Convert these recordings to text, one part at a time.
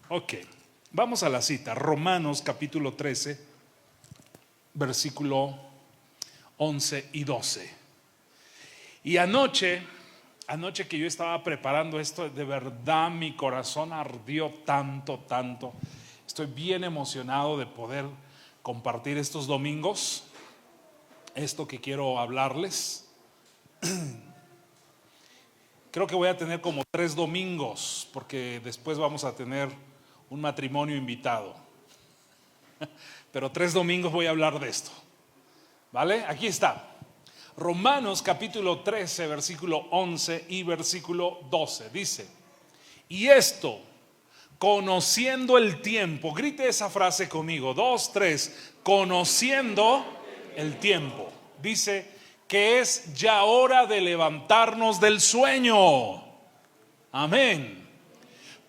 Ok, vamos a la cita. Romanos capítulo 13, versículo 11 y 12. Y anoche que yo estaba preparando esto, de verdad mi corazón ardió tanto. Estoy bien emocionado de poder compartir estos domingos esto que quiero hablarles. Creo que voy a tener como 3 domingos, porque después vamos a tener un matrimonio invitado. Pero 3 domingos voy a hablar de esto. ¿Vale? Aquí está. Romanos capítulo 13, versículo 11 y versículo 12. Dice: y esto, conociendo el tiempo. Grite esa frase conmigo. 2, 3. Conociendo el tiempo. Dice que es ya hora de levantarnos del sueño. Amén.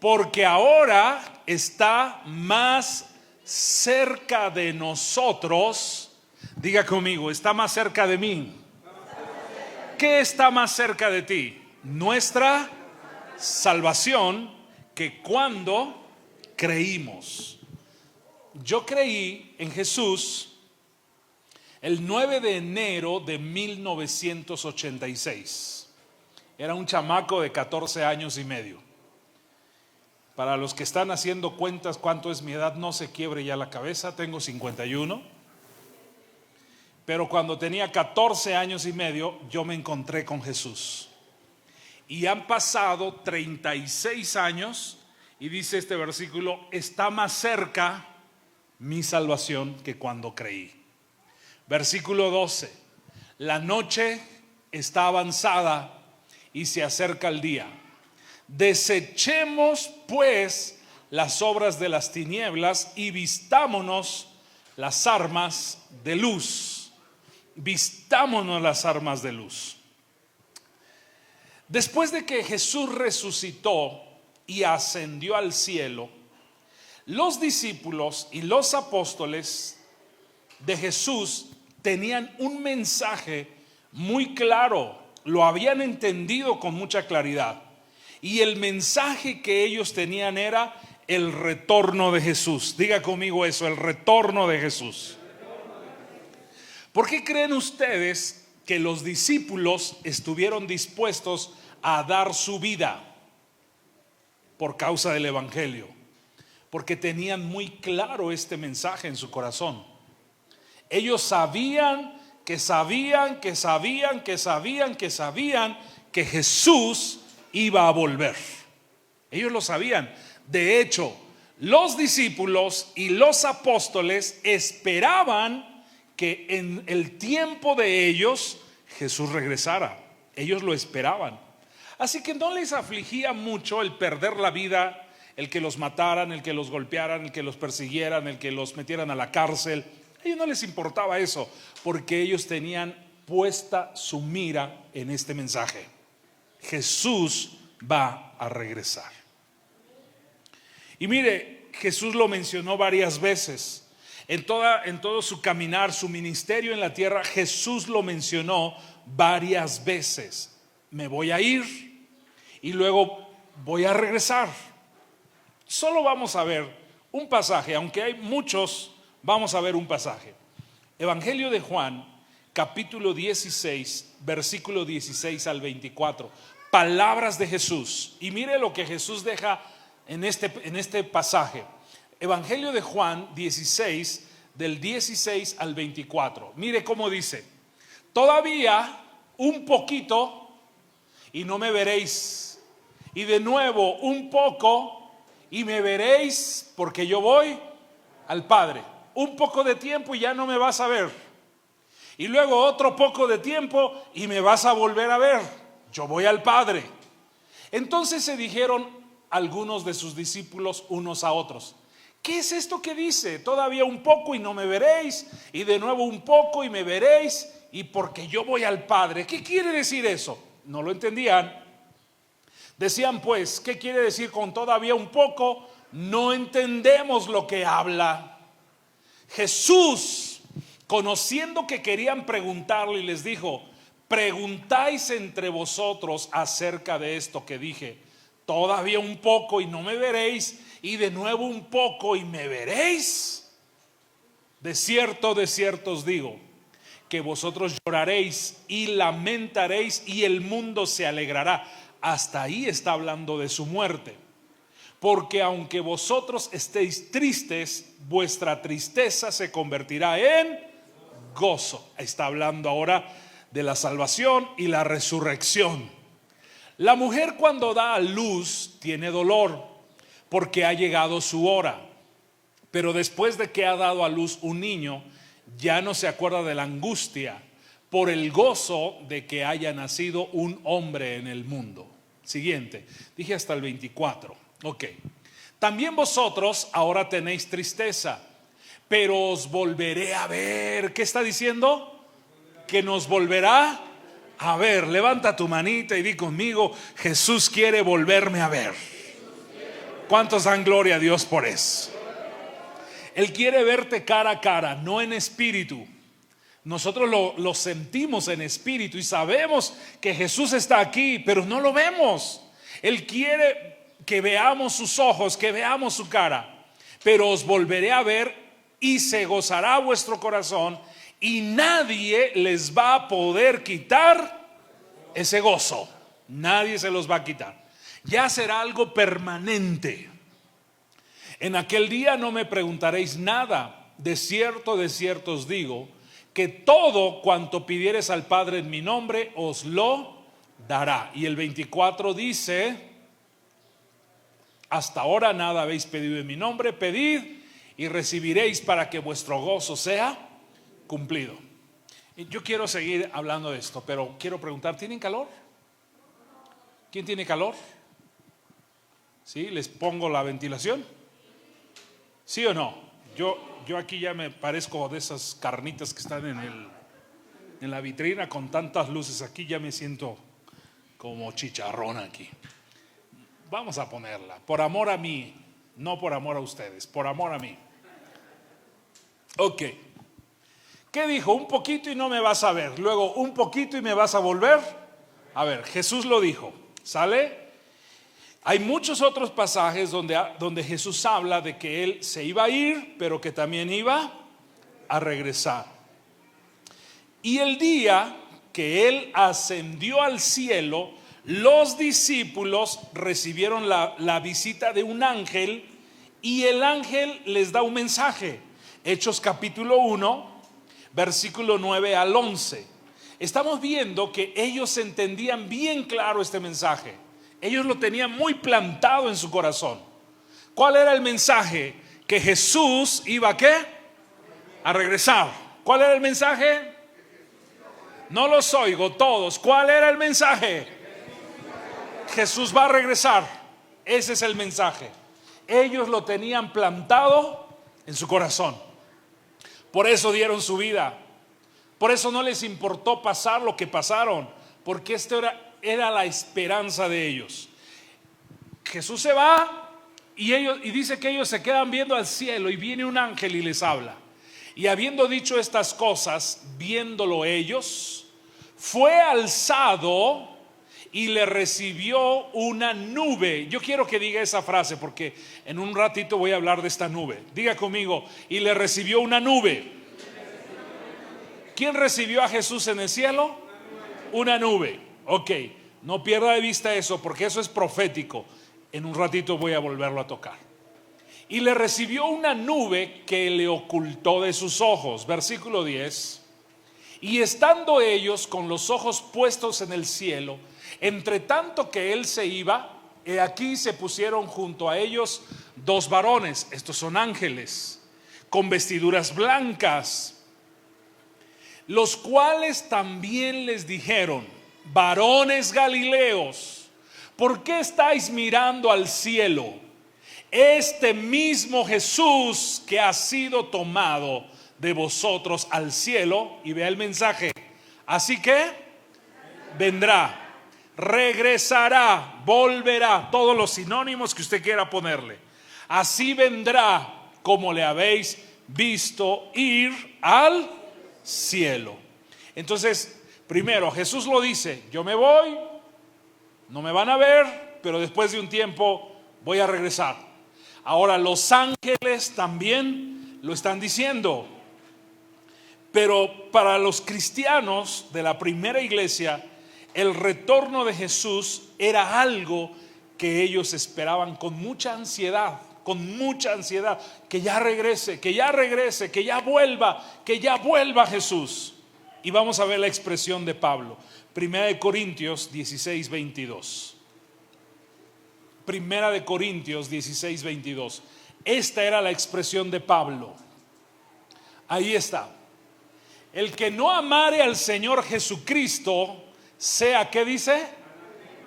Porque ahora está más cerca de nosotros. Diga conmigo, está más cerca de mí. ¿Qué está más cerca de ti? Nuestra salvación, que cuando creímos. Yo creí en Jesús el 9 de enero de 1986. Era un chamaco de 14 años y medio. Para los que están haciendo cuentas cuánto es mi edad, no se quiebre ya la cabeza. Tengo 51. Pero cuando tenía 14 años y medio, yo me encontré con Jesús. Y han pasado 36 años, y dice este versículo: está más cerca mi salvación que cuando creí. Versículo 12: la noche está avanzada y se acerca el día. Desechemos pues las obras de las tinieblas y vistámonos las armas de luz. Vistámonos las armas de luz. Después de que Jesús resucitó y ascendió al cielo, los discípulos y los apóstoles de Jesús tenían un mensaje muy claro, lo habían entendido con mucha claridad. Y el mensaje que ellos tenían era el retorno de Jesús. Diga conmigo eso, el retorno de Jesús. ¿Por qué creen ustedes que los discípulos estuvieron dispuestos a dar su vida por causa del evangelio? Porque tenían muy claro este mensaje en su corazón. Ellos sabían que Jesús iba a volver. Ellos lo sabían. De hecho, los discípulos y los apóstoles esperaban que en el tiempo de ellos Jesús regresara. Ellos lo esperaban. Así que no les afligía mucho el perder la vida, el que los mataran, el que los golpearan, el que los persiguieran, el que los metieran a la cárcel. A ellos no les importaba eso, porque ellos tenían puesta su mira en este mensaje: Jesús va a regresar. Y mire, Jesús lo mencionó varias veces. En todo su caminar, su ministerio en la tierra, Jesús lo mencionó varias veces. Me voy a ir y luego voy a regresar. Solo vamos a ver un pasaje, aunque hay muchos, vamos a ver un pasaje. Evangelio de Juan, capítulo 16, versículo 16 al 24. Palabras de Jesús. Y mire lo que Jesús deja en este pasaje. Evangelio de Juan 16, del 16 al 24. Mire cómo dice: todavía un poquito y no me veréis, y de nuevo un poco y me veréis, porque yo voy al Padre. Un poco de tiempo y ya no me vas a ver, y luego otro poco de tiempo y me vas a volver a ver. Yo voy al Padre. Entonces se dijeron algunos de sus discípulos unos a otros: ¿qué es esto que dice? Todavía un poco y no me veréis, y de nuevo un poco y me veréis, y porque yo voy al Padre. ¿Qué quiere decir eso? No lo entendían. Decían pues: ¿qué quiere decir con todavía un poco? No entendemos lo que habla. Jesús, conociendo que querían preguntarle, les dijo: preguntáis entre vosotros acerca de esto que dije, todavía un poco y no me veréis, y de nuevo un poco y me veréis. De cierto os digo, que vosotros lloraréis y lamentaréis y el mundo se alegrará. Hasta ahí está hablando de su muerte. Porque aunque vosotros estéis tristes, vuestra tristeza se convertirá en gozo. Está hablando ahora de la salvación y la resurrección. La mujer cuando da a luz tiene dolor porque ha llegado su hora. Pero después de que ha dado a luz un niño, ya no se acuerda de la angustia por el gozo de que haya nacido un hombre en el mundo. Siguiente, dije hasta el 24. Ok. También vosotros ahora tenéis tristeza, pero os volveré a ver. ¿Qué está diciendo? Que nos volverá a ver. Levanta tu manita y di conmigo: Jesús quiere volverme a ver. ¿Cuántos dan gloria a Dios por eso? Él quiere verte cara a cara, no en espíritu. Nosotros lo sentimos en espíritu y sabemos que Jesús está aquí, pero no lo vemos. Él quiere que veamos sus ojos, que veamos su cara. Pero os volveré a ver y se gozará vuestro corazón y nadie les va a poder quitar ese gozo. Nadie se los va a quitar. Ya será algo permanente. En aquel día no me preguntaréis nada. De cierto os digo, que todo cuanto pidiereis al Padre en mi nombre os lo dará. Y el 24 dice: hasta ahora nada habéis pedido en mi nombre, pedid y recibiréis para que vuestro gozo sea cumplido. Y yo quiero seguir hablando de esto, pero quiero preguntar: ¿tienen calor? ¿Quién tiene calor? ¿Sí? ¿Les pongo la ventilación? ¿Sí o no? Yo aquí ya me parezco de esas carnitas que están en la vitrina con tantas luces. Aquí ya me siento como chicharrón aquí. Vamos a ponerla, por amor a mí, no por amor a ustedes, por amor a mí. Ok. ¿Qué dijo? Un poquito y no me vas a ver. Luego un poquito y me vas a volver a ver. Jesús lo dijo. ¿Sale? Hay muchos otros pasajes donde Jesús habla de que Él se iba a ir, pero que también iba a regresar. Y el día que Él ascendió al cielo, los discípulos recibieron la visita de un ángel y el ángel les da un mensaje. Hechos capítulo 1, versículo 9 al 11. Estamos viendo que ellos entendían bien claro este mensaje. Ellos lo tenían muy plantado en su corazón. ¿Cuál era el mensaje? Que Jesús iba ¿a qué? A regresar. ¿Cuál era el mensaje? No los oigo todos. ¿Cuál era el mensaje? Jesús va a regresar. Ese es el mensaje. Ellos lo tenían plantado en su corazón. Por eso dieron su vida. Por eso no les importó pasar lo que pasaron, porque esto era la esperanza de ellos. Jesús se va y dice que ellos se quedan viendo al cielo y viene un ángel y les habla. Y habiendo dicho estas cosas, viéndolo ellos, fue alzado y le recibió una nube. Yo quiero que diga esa frase porque en un ratito voy a hablar de esta nube. Diga conmigo: y le recibió una nube. ¿Quién recibió a Jesús en el cielo? Una nube. Ok, no pierda de vista eso porque eso es profético. En un ratito voy a volverlo a tocar. Y le recibió una nube que le ocultó de sus ojos. Versículo 10. Y estando ellos con los ojos puestos en el cielo, entre tanto que él se iba, he aquí se pusieron junto a ellos dos varones, estos son ángeles, con vestiduras blancas, los cuales también les dijeron: varones galileos, ¿por qué estáis mirando al cielo? Este mismo Jesús que ha sido tomado de vosotros al cielo, y vea el mensaje, así que vendrá, regresará, volverá, todos los sinónimos que usted quiera ponerle. Así vendrá como le habéis visto ir al cielo. Entonces, primero Jesús lo dice: yo me voy, no me van a ver, pero después de un tiempo voy a regresar. Ahora los ángeles también lo están diciendo. Pero para los cristianos de la primera iglesia, el retorno de Jesús era algo que ellos esperaban con mucha ansiedad, que ya regrese, que ya regrese, que ya vuelva Jesús. Y vamos a ver la expresión de Pablo. Primera de Corintios 16, 22. Primera de Corintios 16, 22. Esta era la expresión de Pablo. Ahí está. El que no amare al Señor Jesucristo sea, ¿qué dice?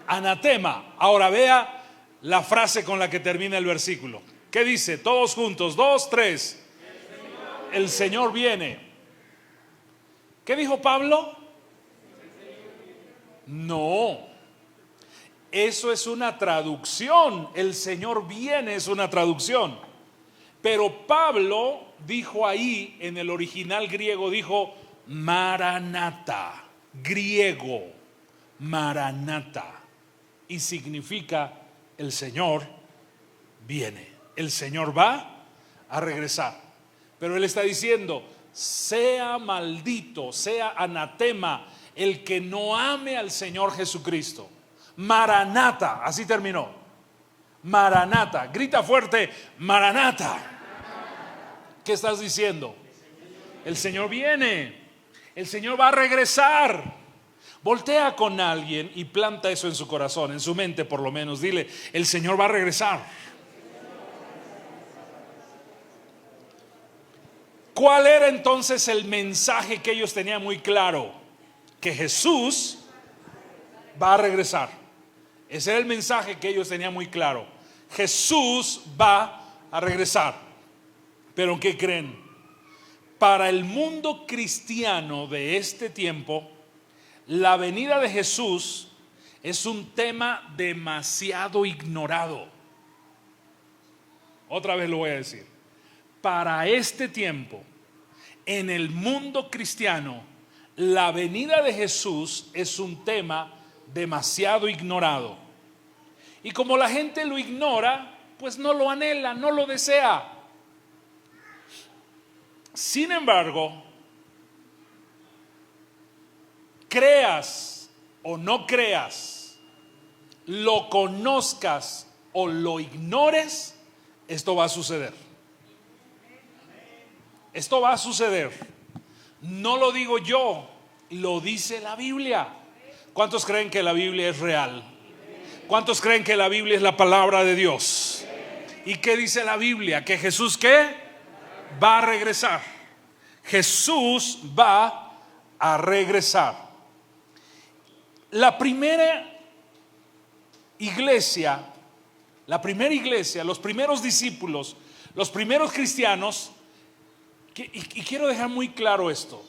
Anatema. Ahora vea la frase con la que termina el versículo. ¿Qué dice? Todos juntos, 2, 3. El Señor viene. ¿Qué dijo Pablo? No. Eso es una traducción. El Señor viene es una traducción. Pero Pablo dijo ahí, en el original griego, dijo Maranatha, griego, Maranatha, y significa el Señor viene, el Señor va a regresar. Pero él está diciendo, sea maldito, sea anatema el que no ame al Señor Jesucristo. Maranatha, así terminó. Maranatha, grita fuerte, Maranatha. ¿Qué estás diciendo? El Señor viene, el Señor va a regresar. Voltea con alguien y planta eso en su corazón, en su mente por lo menos. Dile, el Señor va a regresar. ¿Cuál era entonces el mensaje que ellos tenían muy claro? Que Jesús va a regresar. Ese era el mensaje que ellos tenían muy claro. Jesús va a regresar. Pero ¿qué creen? Para el mundo cristiano de este tiempo, la venida de Jesús es un tema demasiado ignorado. Otra vez lo voy a decir. Para este tiempo, en el mundo cristiano, la venida de Jesús es un tema demasiado ignorado. Y como la gente lo ignora, pues no lo anhela, no lo desea. Sin embargo, creas o no creas, lo conozcas o lo ignores, esto va a suceder. Esto va a suceder. No lo digo yo, lo dice la Biblia. ¿Cuántos creen que la Biblia es real? ¿Cuántos creen que la Biblia es la palabra de Dios? ¿Y qué dice la Biblia? Que Jesús, ¿qué? Va a regresar. Jesús va a regresar. La primera iglesia, los primeros discípulos, los primeros cristianos, y quiero dejar muy claro esto,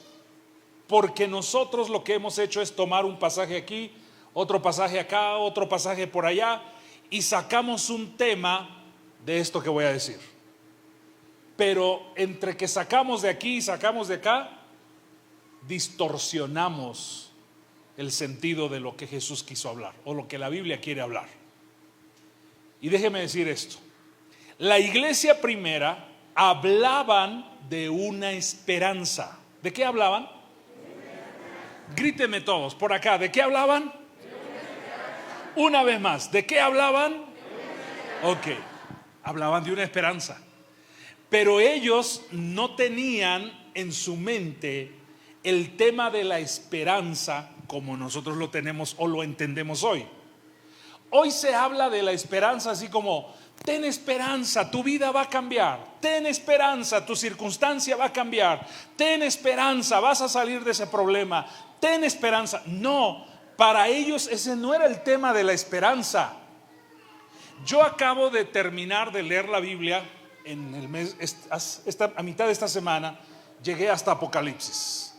porque nosotros lo que hemos hecho es tomar un pasaje aquí, otro pasaje acá, otro pasaje por allá, y sacamos un tema de esto que voy a decir. Pero entre que sacamos de aquí y sacamos de acá, distorsionamos el sentido de lo que Jesús quiso hablar o lo que la Biblia quiere hablar. Y déjeme decir esto: la iglesia primera hablaban de una esperanza. ¿De qué hablaban? Gríteme todos por acá. ¿De qué hablaban? Una vez más, ¿de qué hablaban? Ok, hablaban de una esperanza. Pero ellos no tenían en su mente el tema de la esperanza como nosotros lo tenemos o lo entendemos hoy. Hoy se habla de la esperanza así como: ten esperanza, tu vida va a cambiar. Ten esperanza, tu circunstancia va a cambiar. Ten esperanza, vas a salir de ese problema. Ten esperanza. No, para ellos ese no era el tema de la esperanza. Yo acabo de terminar de leer la Biblia en el mes, a mitad de esta semana llegué hasta Apocalipsis.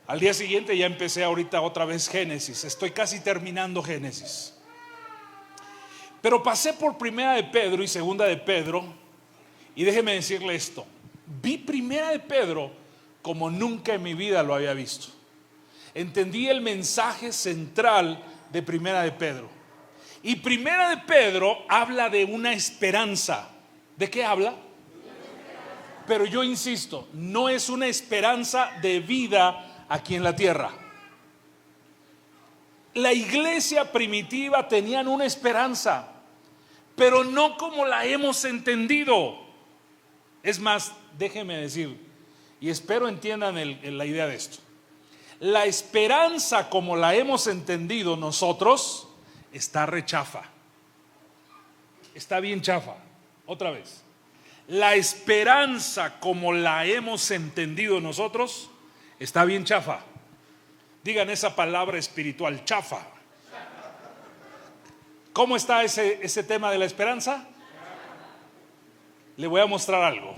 Al día siguiente ya empecé ahorita otra vez Génesis. Estoy casi terminando Génesis. Pero pasé por Primera de Pedro y Segunda de Pedro, y déjeme decirle esto: vi Primera de Pedro como nunca en mi vida lo había visto. Entendí el mensaje central de Primera de Pedro. Y Primera de Pedro habla de una esperanza. ¿De qué habla? Pero yo insisto, no es una esperanza de vida aquí en la tierra. La iglesia primitiva tenían una esperanza, pero no como la hemos entendido. Es más, déjenme decir, y espero entiendan la idea de esto. La esperanza como la hemos entendido nosotros está rechafa. Está bien chafa. Otra vez. La esperanza como la hemos entendido nosotros está bien chafa. Digan esa palabra espiritual, chafa. ¿Cómo está ese tema de la esperanza? Le voy a mostrar algo.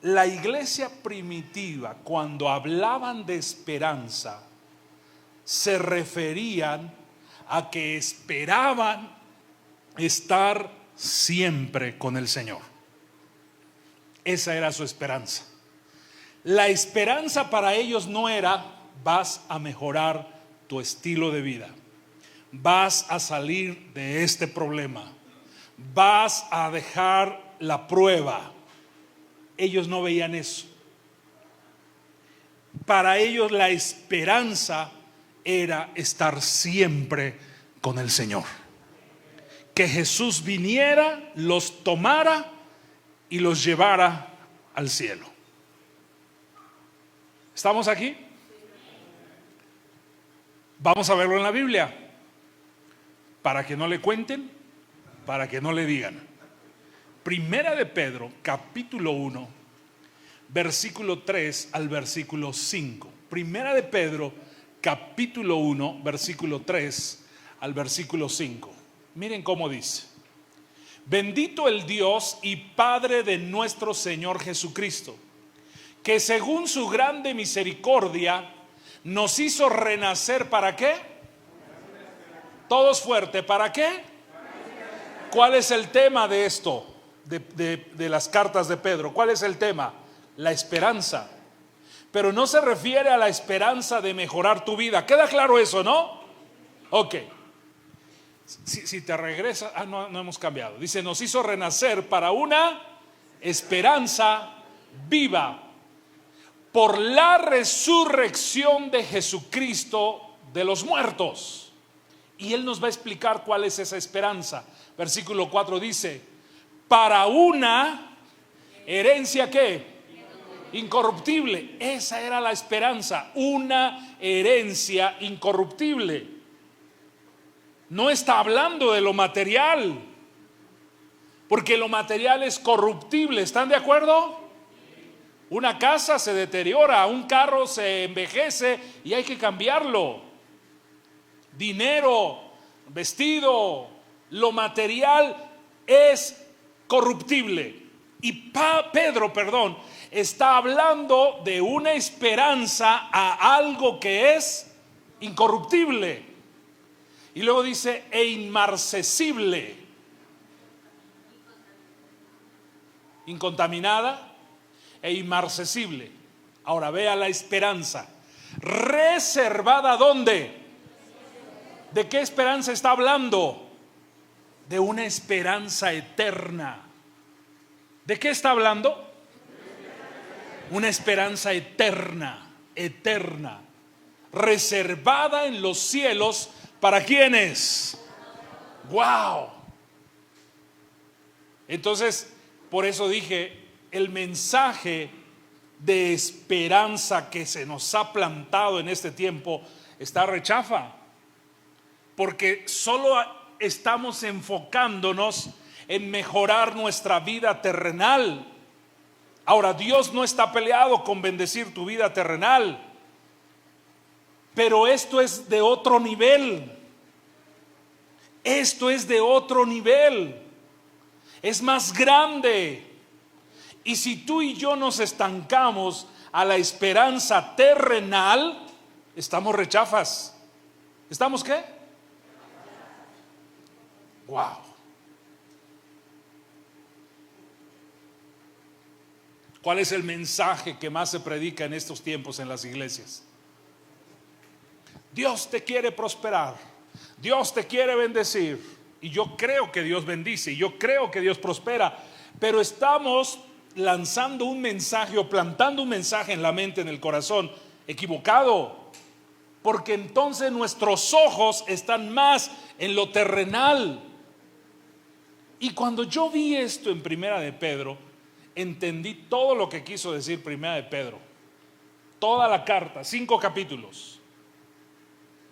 La iglesia primitiva, cuando hablaban de esperanza, se referían a que esperaban estar siempre con el Señor. Esa era su esperanza. La esperanza para ellos no era: vas a mejorar tu estilo de vida, vas a salir de este problema, vas a dejar la prueba. Ellos no veían eso. Para ellos la esperanza era estar siempre con el Señor. Que Jesús viniera, los tomara y los llevara al cielo. ¿Estamos aquí? Vamos a verlo en la Biblia, para que no le cuenten, para que no le digan. Primera de Pedro, capítulo 1, versículo 3 al versículo 5. Primera de Pedro, capítulo 1, versículo 3 al versículo 5. Miren cómo dice: bendito el Dios y Padre de nuestro Señor Jesucristo, que según su grande misericordia nos hizo renacer. ¿Para qué? Todos fuerte, ¿para qué? ¿Cuál es el tema de esto? De las cartas de Pedro. ¿Cuál es el tema? La esperanza. Pero no se refiere a la esperanza de mejorar tu vida. ¿Queda claro eso, no? Ok. Si te regresas, no hemos cambiado. Dice, nos hizo renacer para una esperanza viva por la resurrección de Jesucristo de los muertos. Y Él nos va a explicar cuál es esa esperanza. Versículo 4 dice: para una herencia ¿qué? Incorruptible. Esa era la esperanza, una herencia incorruptible. No está hablando de lo material, porque lo material es corruptible. ¿Están de acuerdo? Una casa se deteriora, un carro se envejece y hay que cambiarlo. Dinero, vestido, lo material es corruptible. Y Pedro, está hablando de una esperanza a algo que es incorruptible. Y luego dice, e inmarcesible, incontaminada e inmarcesible. Ahora vea la esperanza. Reservada, ¿dónde? ¿De qué esperanza está hablando? De una esperanza eterna. ¿De qué está hablando? Una esperanza eterna, eterna, reservada en los cielos. ¿Para quiénes? ¡Wow! Entonces, por eso dije, el mensaje de esperanza que se nos ha plantado en este tiempo está rechafa, porque solo estamos enfocándonos en mejorar nuestra vida terrenal. Ahora, Dios no está peleado con bendecir tu vida terrenal, pero esto es de otro nivel. Esto es de otro nivel. Es más grande. Y si tú y yo nos estancamos a la esperanza terrenal, estamos rechafas. ¿Estamos qué? Wow. ¿Cuál es el mensaje que más se predica en estos tiempos en las iglesias? Dios te quiere prosperar, Dios te quiere bendecir, y yo creo que Dios bendice, y yo creo que Dios prospera, pero estamos lanzando un mensaje o plantando un mensaje en la mente, en el corazón, equivocado, porque entonces nuestros ojos están más en lo terrenal. Y cuando yo vi esto en Primera de Pedro, entendí todo lo que quiso decir Primera de Pedro, toda la carta, 5 capítulos.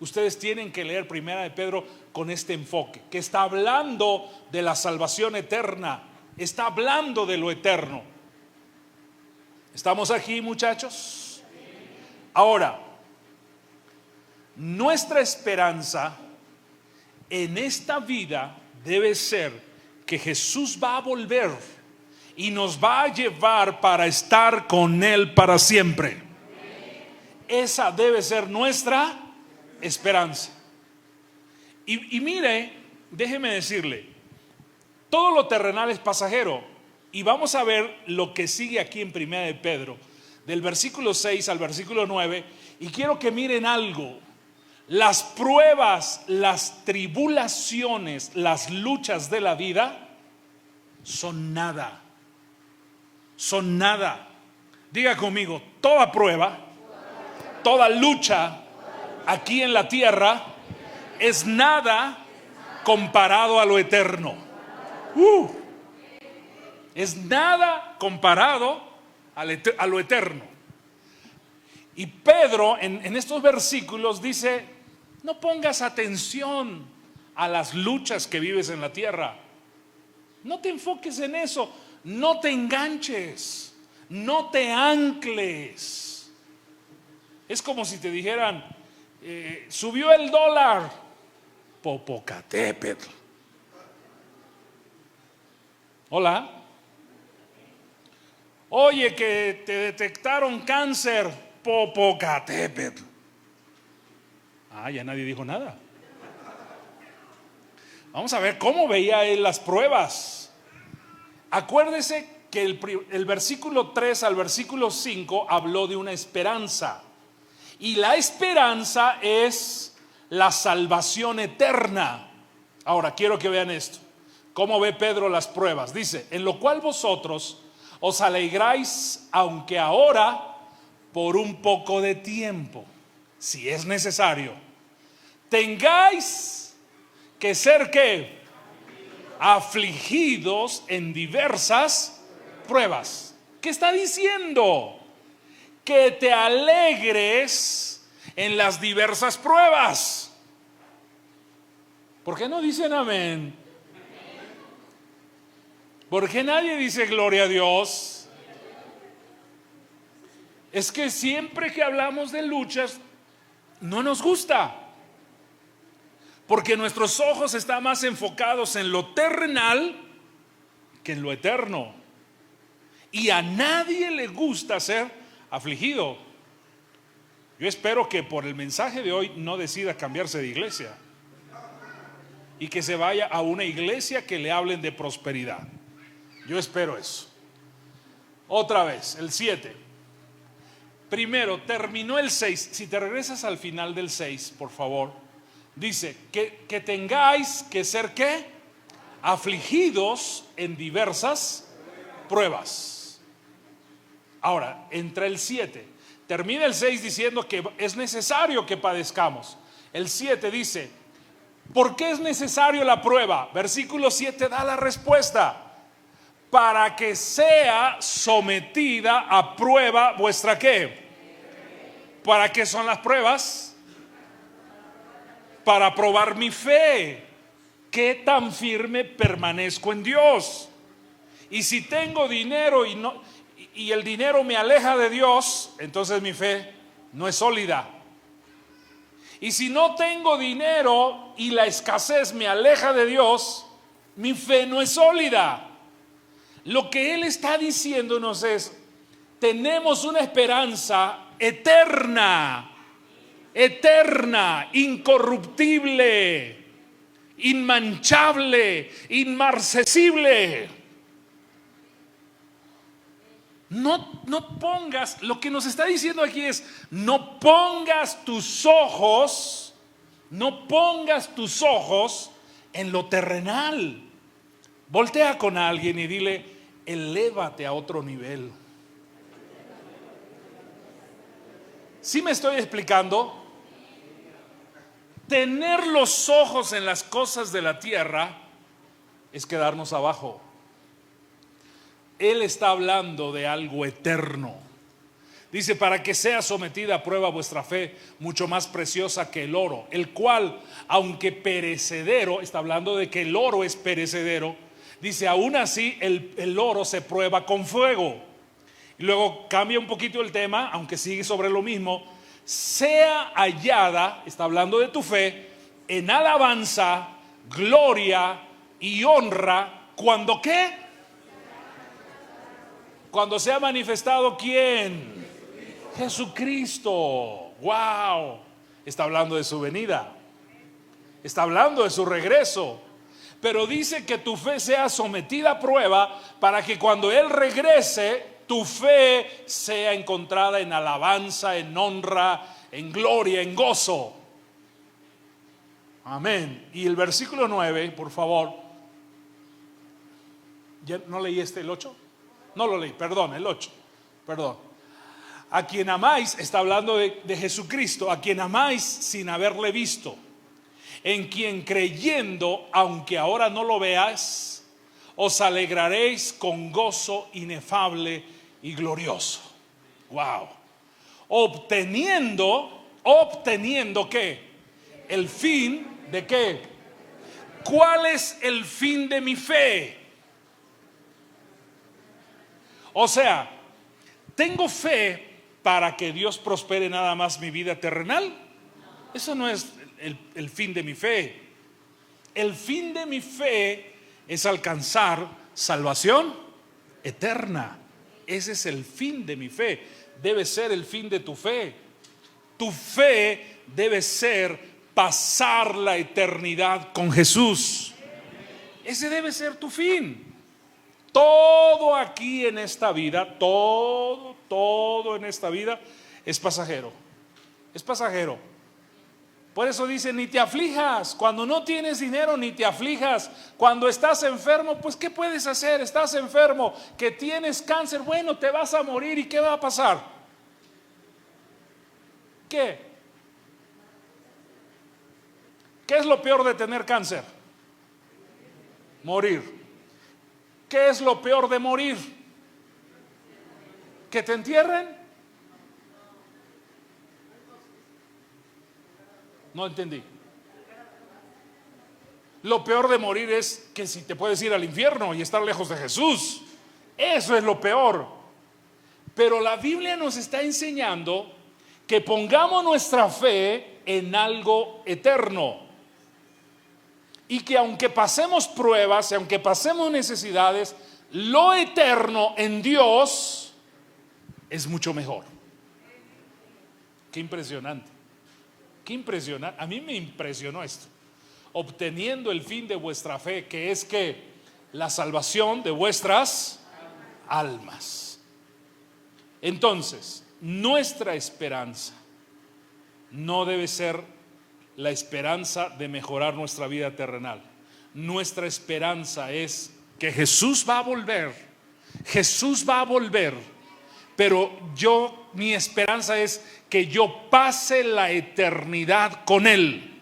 Ustedes tienen que leer Primera de Pedro con este enfoque, que está hablando de la salvación eterna, está hablando de lo eterno. ¿Estamos aquí, muchachos? Ahora, nuestra esperanza en esta vida debe ser que Jesús va a volver y nos va a llevar para estar con Él para siempre. Esa debe ser nuestra esperanza. Y mire, déjeme decirle, todo lo terrenal es pasajero. Y vamos a ver lo que sigue aquí en Primera de Pedro, del versículo 6 al versículo 9. Y quiero que miren algo. Las pruebas, las tribulaciones, las luchas de la vida son nada. Son nada. Diga conmigo, toda prueba, toda lucha aquí en la tierra es nada comparado a lo eterno. Es nada comparado a lo eterno. Y Pedro en estos versículos dice: no pongas atención a las luchas que vives en la tierra. No te enfoques en eso. No te enganches. No te ancles. Es como si te dijeran: subió el dólar. Popocatépetl. Hola. Oye, que te detectaron cáncer. Popocatépetl. Ya nadie dijo nada. Vamos a ver cómo veía él las pruebas. Acuérdese que el versículo 3 al versículo 5 habló de una esperanza. Y la esperanza es la salvación eterna. Ahora quiero que vean esto. ¿Cómo ve Pedro las pruebas? Dice: en lo cual vosotros os alegráis, aunque ahora por un poco de tiempo, si es necesario, tengáis que ser ¿qué? Afligidos en diversas pruebas. ¿Qué está diciendo? Que te alegres en las diversas pruebas. ¿Por qué no dicen amén? ¿Por qué nadie dice gloria a Dios? Es que siempre que hablamos de luchas no nos gusta, porque nuestros ojos están más enfocados en lo terrenal que en lo eterno. Y a nadie le gusta ser afligido. Yo espero que por el mensaje de hoy no decida cambiarse de iglesia y que se vaya a una iglesia que le hablen de prosperidad. Yo espero eso. Otra vez, el 7. Primero, terminó el 6. Si te regresas al final del 6, por favor, dice que tengáis que ser ¿qué? Afligidos en diversas pruebas. Ahora, entra el 7. Termina el 6 diciendo que es necesario que padezcamos. El 7 dice: ¿por qué es necesario la prueba? Versículo 7 da la respuesta: para que sea sometida a prueba vuestra ¿qué? ¿Para qué son las pruebas? Para probar mi fe. ¿Qué tan firme permanezco en Dios? Y si tengo dinero y el dinero me aleja de Dios, entonces mi fe no es sólida. Y si no tengo dinero y la escasez me aleja de Dios, mi fe no es sólida. Lo que él está diciéndonos es: tenemos una esperanza eterna, incorruptible, inmanchable, inmarcesible. No pongas, lo que nos está diciendo aquí es: no pongas tus ojos en lo terrenal. Voltea con alguien y dile: elévate a otro nivel. ¿Sí me estoy explicando? Tener los ojos en las cosas de la tierra es quedarnos abajo. Él está hablando de algo eterno. Dice: para que sea sometida a prueba vuestra fe, mucho más preciosa que el oro, el cual, aunque perecedero, está hablando de que el oro es perecedero. Dice: aún así el oro se prueba con fuego. Y luego cambia un poquito el tema, aunque sigue sobre lo mismo. Sea hallada, está hablando de tu fe, en alabanza, gloria y honra. ¿Cuándo qué? Cuando sea manifestado ¿quién? Jesucristo. Wow. Está hablando de su venida. Está hablando de su regreso. Pero dice que tu fe sea sometida a prueba para que cuando Él regrese, tu fe sea encontrada en alabanza, en honra, en gloria, en gozo. Amén. Y el versículo 9, por favor. ¿Ya no leí el 8? No lo leí, perdón, el 8. Perdón. A quien amáis, está hablando de Jesucristo, a quien amáis sin haberle visto, en quien creyendo, aunque ahora no lo veáis, os alegraréis con gozo inefable y glorioso. Wow. Obteniendo ¿qué? El fin de ¿qué? ¿Cuál es el fin de mi fe? O sea, ¿tengo fe para que Dios prospere nada más mi vida terrenal? Eso no es el fin de mi fe. El fin de mi fe es alcanzar salvación eterna. Ese es el fin de mi fe. Debe ser el fin de tu fe. Tu fe debe ser pasar la eternidad con Jesús. Ese debe ser tu fin. Todo aquí en esta vida, todo en esta vida es pasajero. Es pasajero. Por eso dice: ni te aflijas. Cuando no tienes dinero, ni te aflijas. Cuando estás enfermo, pues ¿qué puedes hacer? Estás enfermo, que tienes cáncer, bueno, te vas a morir. ¿Y qué va a pasar? ¿Qué? ¿Qué es lo peor de tener cáncer? Morir. ¿Qué es lo peor de morir? ¿Que te entierren? No entendí. Lo peor de morir es que si te puedes ir al infierno y estar lejos de Jesús. Eso es lo peor. Pero la Biblia nos está enseñando que pongamos nuestra fe en algo eterno. Y que aunque pasemos pruebas, y aunque pasemos necesidades, lo eterno en Dios es mucho mejor. Qué impresionante. Qué impresionante. A mí me impresionó esto. Obteniendo el fin de vuestra fe, que es que la salvación de vuestras almas. Entonces, nuestra esperanza no debe ser la esperanza de mejorar nuestra vida terrenal. Nuestra esperanza es que Jesús va a volver. Jesús va a volver. Pero mi esperanza es que yo pase la eternidad con Él.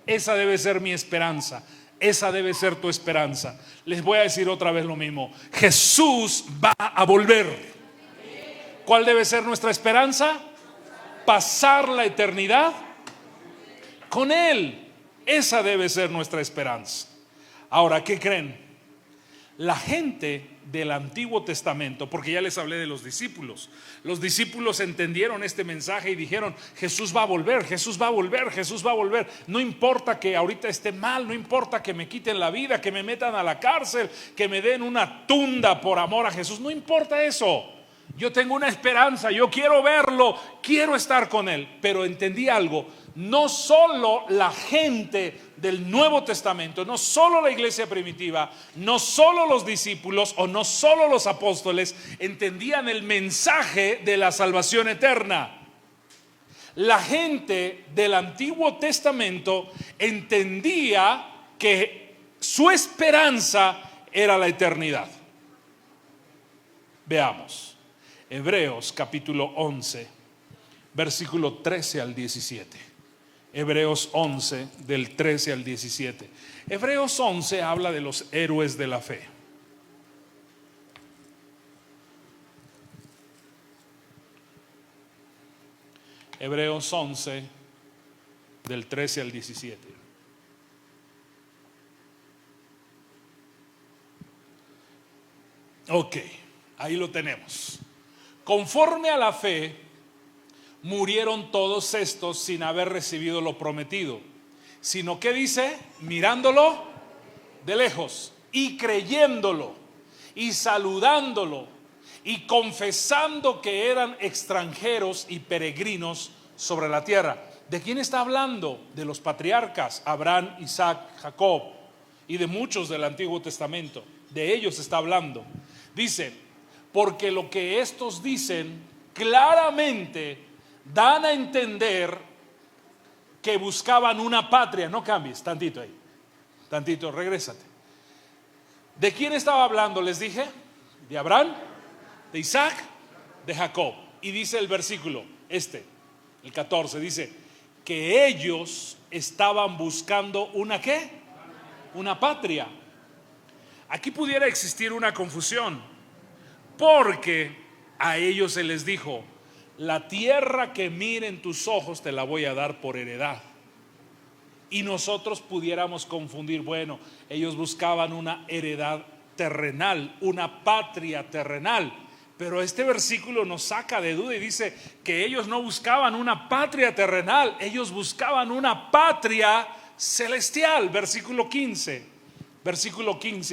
Esa debe ser mi esperanza. Esa debe ser tu esperanza. Les voy a decir otra vez lo mismo. Jesús va a volver. ¿Cuál debe ser nuestra esperanza? Pasar la eternidad con Él. Esa debe ser nuestra esperanza. Ahora, ¿qué creen? La gente del Antiguo Testamento, porque ya les hablé de los discípulos entendieron este mensaje y dijeron: Jesús va a volver, Jesús va a volver, Jesús va a volver. No importa que ahorita esté mal, no importa que me quiten la vida, que me metan a la cárcel, que me den una tunda por amor a Jesús, no importa eso. Yo tengo una esperanza, yo quiero verlo, quiero estar con Él. Pero entendí algo: no solo la gente del Nuevo Testamento, no solo la iglesia primitiva, no solo los discípulos o no solo los apóstoles entendían el mensaje de la salvación eterna. La gente del Antiguo Testamento entendía que su esperanza era la eternidad. Veamos, Hebreos capítulo 11, versículo 13 al 17. Hebreos 11, del 13 al 17. Hebreos 11 habla de los héroes de la fe. Hebreos 11, del 13 al 17. Ok, ahí lo tenemos. Conforme a la fe, murieron todos estos sin haber recibido lo prometido, sino que dice, mirándolo de lejos y creyéndolo y saludándolo y confesando que eran extranjeros y peregrinos sobre la tierra. ¿De quién está hablando? De los patriarcas, Abraham, Isaac, Jacob, y de muchos del Antiguo Testamento. De ellos está hablando. Dice, porque lo que estos dicen claramente dan a entender que buscaban una patria. No cambies, tantito ahí, tantito, regrésate. ¿De quién estaba hablando? Les dije, de Abraham, de Isaac, de Jacob. Y dice el versículo, el 14, dice que ellos estaban buscando una ¿qué? Una patria. Aquí pudiera existir una confusión, porque a ellos se les dijo, la tierra que miren tus ojos te la voy a dar por heredad. Y nosotros pudiéramos confundir, bueno, ellos buscaban una heredad terrenal, una patria terrenal. Pero este versículo nos saca de duda y dice que ellos no buscaban una patria terrenal, ellos buscaban una patria celestial. Versículo 15.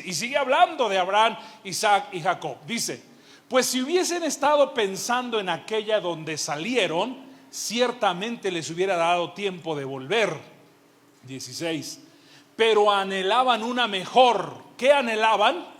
Y sigue hablando de Abraham, Isaac y Jacob. Dice, pues si hubiesen estado pensando en aquella donde salieron, ciertamente les hubiera dado tiempo de volver. 16. Pero anhelaban una mejor. ¿Qué anhelaban?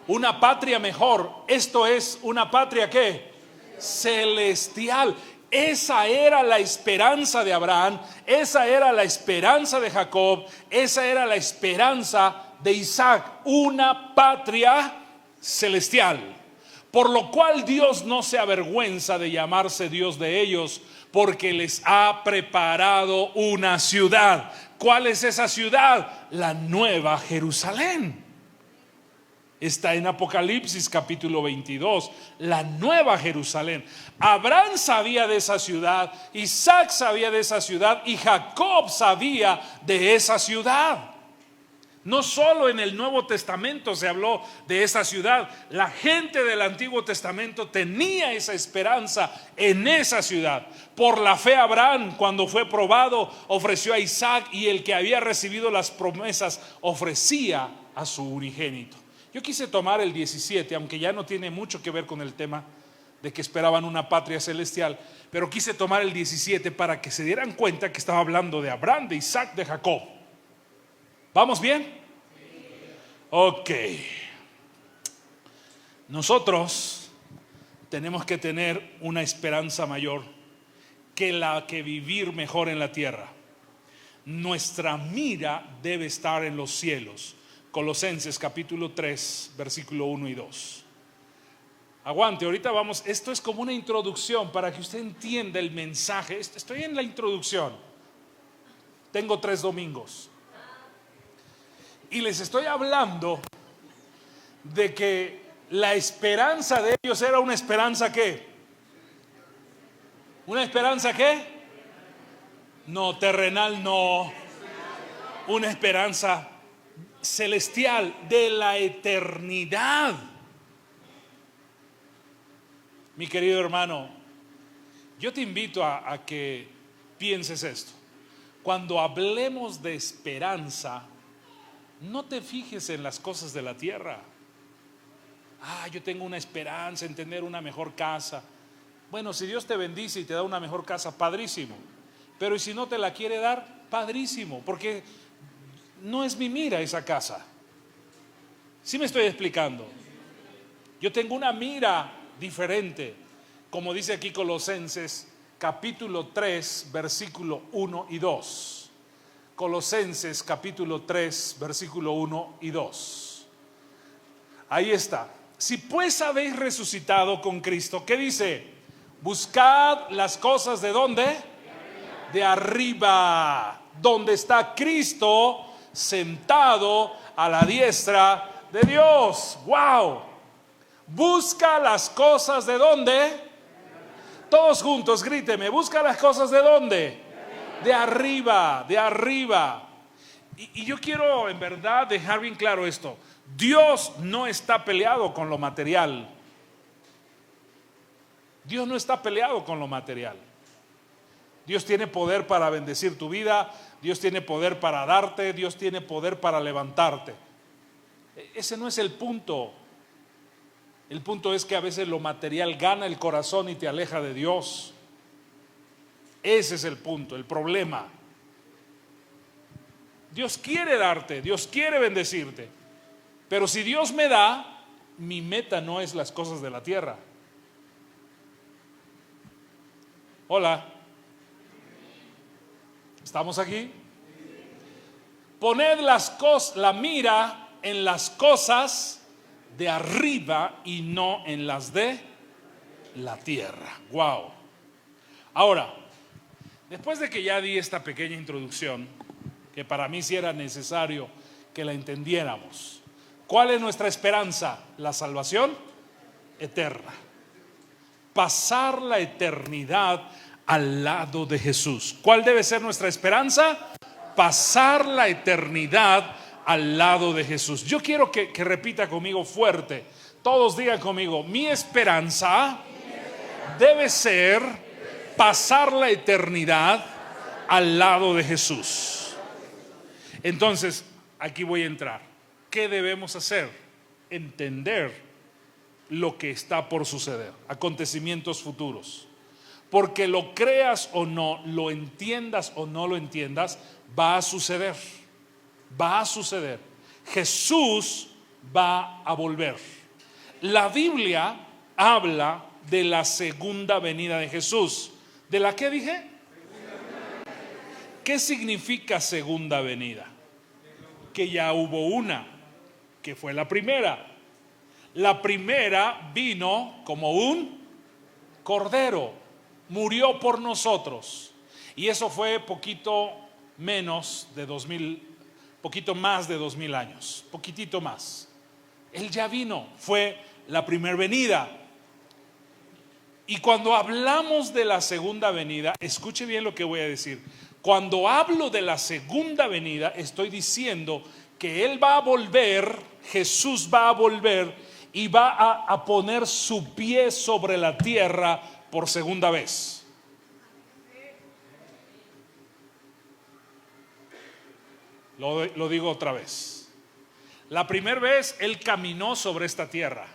Una patria mejor. Esto es una patria ¿qué? Celestial. Esa era la esperanza de Abraham, esa era la esperanza de Jacob, esa era la esperanza de Isaac, una patria celestial. Por lo cual Dios no se avergüenza de llamarse Dios de ellos, porque les ha preparado una ciudad. ¿Cuál es esa ciudad? La Nueva Jerusalén. Está en Apocalipsis capítulo 22, la Nueva Jerusalén. Abraham sabía de esa ciudad, Isaac sabía de esa ciudad y Jacob sabía de esa ciudad. No solo en el Nuevo Testamento se habló de esa ciudad, la gente del Antiguo Testamento tenía esa esperanza en esa ciudad. Por la fe Abraham, cuando fue probado, ofreció a Isaac, y el que había recibido las promesas ofrecía a su unigénito. Yo quise tomar el 17, aunque ya no tiene mucho que ver con el tema de que esperaban una patria celestial, pero quise tomar el 17 para que se dieran cuenta que estaba hablando de Abraham, de Isaac, de Jacob. ¿Vamos bien? Ok. Nosotros tenemos que tener una esperanza mayor que la que vivir mejor en la tierra. Nuestra mira debe estar en los cielos. Colosenses capítulo 3, versículo 1 y 2. Aguante, ahorita vamos, esto es como una introducción para que usted entienda el mensaje. Estoy en la introducción. Tengo 3 domingos. Y les estoy hablando de que la esperanza de ellos era una esperanza ¿qué? ¿Una esperanza qué? No, terrenal no. Una esperanza celestial, de la eternidad. Mi querido hermano, yo te invito a que pienses esto. Cuando hablemos de esperanza, no te fijes en las cosas de la tierra. Yo tengo una esperanza en tener una mejor casa. Bueno, si Dios te bendice y te da una mejor casa, padrísimo. Pero ¿y si no te la quiere dar? Padrísimo, porque no es mi mira esa casa. ¿Sí me estoy explicando? Yo tengo una mira diferente, como dice aquí Colosenses capítulo 3, versículo 1 y 2. Colosenses capítulo 3, versículo 1 y 2. Ahí está. Si pues habéis resucitado con Cristo, ¿qué dice? Buscad las cosas ¿de dónde? De arriba, donde está Cristo sentado a la diestra de Dios. ¡Wow! Busca las cosas ¿de dónde? Todos juntos, gríteme, busca las cosas ¿de dónde? De arriba, de arriba. Y yo quiero en verdad dejar bien claro esto. Dios no está peleado con lo material. Dios no está peleado con lo material. Dios tiene poder para bendecir tu vida. Dios tiene poder para darte. Dios tiene poder para levantarte. Ese no es el punto. El punto es que a veces lo material gana el corazón y te aleja de Dios. Ese es el punto, el problema. Dios quiere darte, Dios quiere bendecirte. Pero si Dios me da, mi meta no es las cosas de la tierra. Hola. ¿Estamos aquí? Poned la mira en las cosas de arriba y no en las de la tierra. Wow. Ahora, después de que ya di esta pequeña introducción, que para mí sí era necesario que la entendiéramos, ¿cuál es nuestra esperanza? La salvación eterna. Pasar la eternidad al lado de Jesús. ¿Cuál debe ser nuestra esperanza? Pasar la eternidad al lado de Jesús. Yo quiero que repita conmigo fuerte. Todos digan conmigo, mi esperanza debe ser pasar la eternidad al lado de Jesús. Entonces, aquí voy a entrar. ¿Qué debemos hacer? Entender lo que está por suceder, acontecimientos futuros. Porque lo creas o no, lo entiendas o no lo entiendas, va a suceder. Va a suceder. Jesús va a volver. La Biblia habla de la segunda venida de Jesús. ¿De la qué dije? ¿Qué significa segunda venida? Que ya hubo una, que fue la primera. La primera vino como un cordero, murió por nosotros. Y eso fue poquito más de 2000 años, poquitito más. Él ya vino, fue la primera venida. Y cuando hablamos de la segunda venida, escuche bien lo que voy a decir. Cuando hablo de la segunda venida, estoy diciendo que Él va a volver, Jesús va a volver y va a poner su pie sobre la tierra por segunda vez. Lo digo otra vez. La primera vez Él caminó sobre esta tierra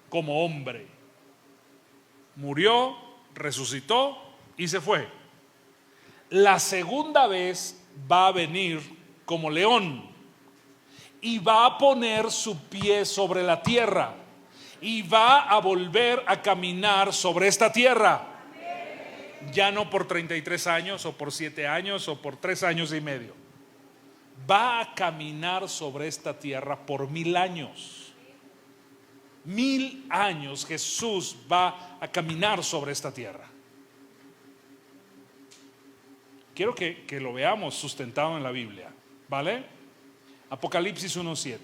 como hombre. Murió, resucitó y se fue. La segunda vez va a venir como león y va a poner su pie sobre la tierra y va a volver a caminar sobre esta tierra. Ya no por 33 años o por 7 años o por 3 años y medio. Va a caminar sobre esta tierra por 1000 años. 1000 años Jesús va a caminar sobre esta tierra. Quiero que lo veamos sustentado en la Biblia, ¿vale? Apocalipsis 1:7.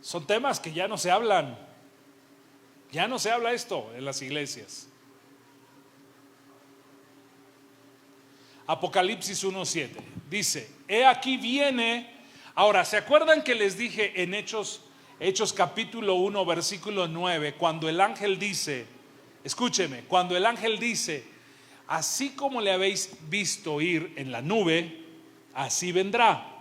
Son temas que ya no se hablan. Ya no se habla esto en las iglesias. Apocalipsis 1:7 dice: he aquí viene. Ahora, ¿se acuerdan que les dije en Hechos capítulo 1 versículo 9, cuando el ángel dice, escúcheme, cuando el ángel dice, así como le habéis visto ir en la nube, así vendrá?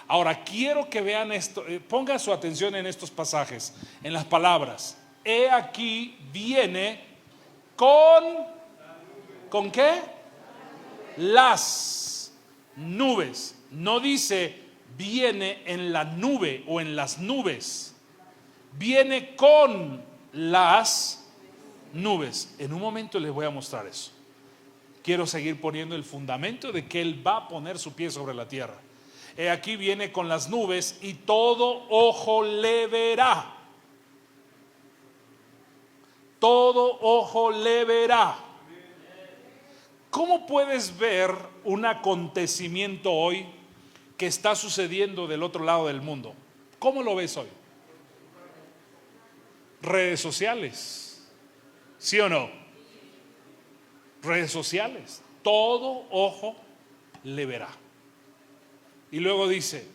Ahora quiero que vean esto, pongan su atención en estos pasajes, en las palabras. He aquí viene ¿con qué? Las nubes. No dice viene en la nube o en las nubes. Viene con las nubes. En un momento les voy a mostrar eso. quiero seguir poniendo el fundamento de que Él va a poner su pie sobre la tierra. He aquí viene con las nubes y todo ojo le verá. Todo ojo le verá. ¿Cómo puedes ver un acontecimiento hoy que está sucediendo del otro lado del mundo? ¿Cómo lo ves hoy? Redes sociales, ¿sí o no? Redes sociales, todo ojo le verá. Y luego dice,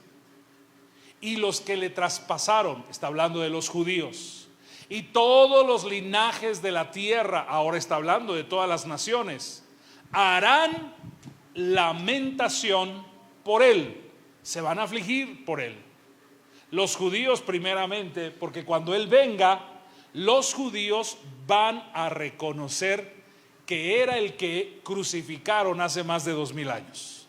y los que le traspasaron, está hablando de los judíos, y todos los linajes de la tierra, ahora está hablando de todas las naciones, harán lamentación por él, se van a afligir por él. Los judíos primeramente, porque cuando él venga, los judíos van a reconocer que era el que crucificaron hace más de 2000 años.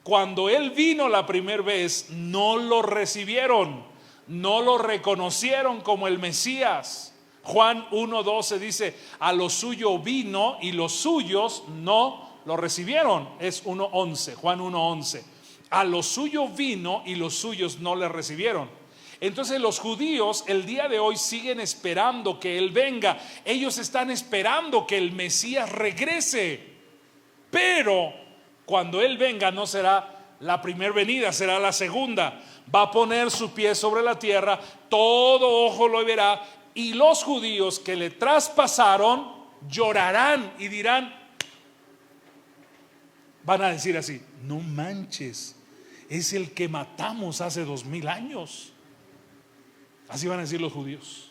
Cuando él vino la primera vez, no lo recibieron, no lo reconocieron como el Mesías. Juan 1:12 dice, a lo suyo vino y los suyos no lo recibieron. Es 1:11, Juan 1:11. A lo suyo vino y los suyos no le recibieron. Entonces los judíos el día de hoy siguen esperando que Él venga. Ellos están esperando que el Mesías regrese. Pero cuando Él venga no será la primera venida, será la segunda. Va a poner su pie sobre la tierra, todo ojo lo verá, y los judíos que le traspasaron llorarán y dirán, van a decir así, no manches, es el que matamos hace 2000 años. Así van a decir los judíos.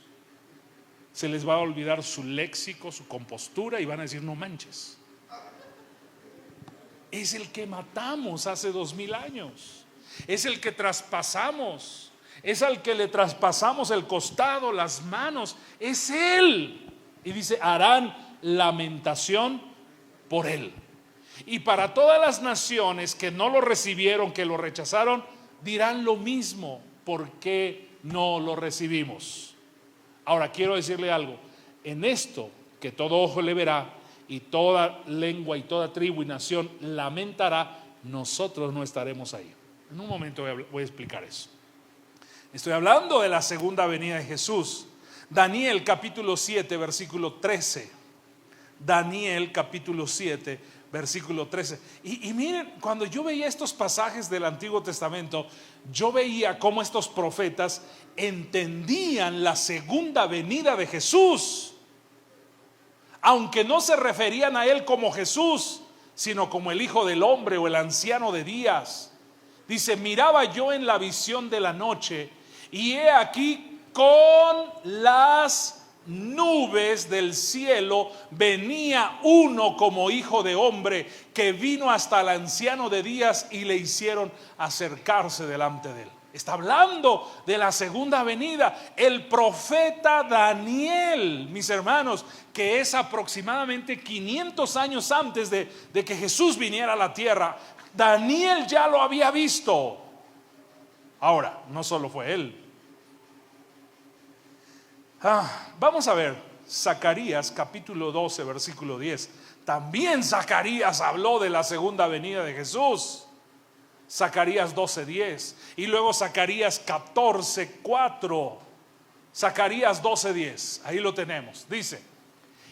Se les va a olvidar su léxico, su compostura, y van a decir, no manches, es el que matamos hace 2000 años, es el que traspasamos, es al que le traspasamos el costado, las manos, es Él. Y dice, harán lamentación por Él. Y para todas las naciones que no lo recibieron, que lo rechazaron, dirán lo mismo, ¿por qué no lo recibimos? Ahora quiero decirle algo, en esto que todo ojo le verá y toda lengua y toda tribu y nación lamentará, nosotros no estaremos ahí. En un momento voy a explicar eso. Estoy hablando de la segunda venida de Jesús. Daniel capítulo 7 versículo 13. Daniel capítulo 7 versículo 13. Y miren, cuando yo veía estos pasajes del Antiguo Testamento, yo veía cómo estos profetas entendían la segunda venida de Jesús, aunque no se referían a Él como Jesús, sino como el Hijo del Hombre o el Anciano de Días. Dice, miraba yo en la visión de la noche, y he aquí con las nubes del cielo venía uno como hijo de hombre, que vino hasta el Anciano de Días y le hicieron acercarse delante de él. Está hablando de la segunda venida. El profeta Daniel, mis hermanos, que es aproximadamente 500 años antes de que Jesús viniera a la tierra, Daniel ya lo había visto. Ahora, no solo fue él. Vamos a ver Zacarías capítulo 12 versículo 10. También Zacarías habló de la segunda venida de Jesús. Zacarías 12:10 y luego Zacarías 14:4. Zacarías 12:10, ahí lo tenemos. Dice,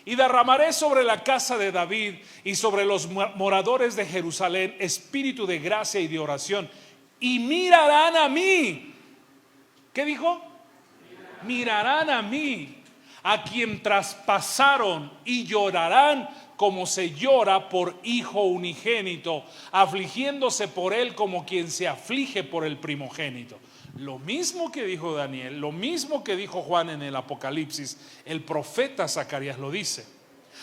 y derramaré sobre la casa de David y sobre los moradores de Jerusalén espíritu de gracia y de oración, y mirarán a mí. ¿Qué dijo? Mirarán a mí, a quien traspasaron, y llorarán como se llora por hijo unigénito, afligiéndose por él como quien se aflige por el primogénito. Lo mismo que dijo Daniel, lo mismo que dijo Juan en el Apocalipsis, el profeta Zacarías lo dice.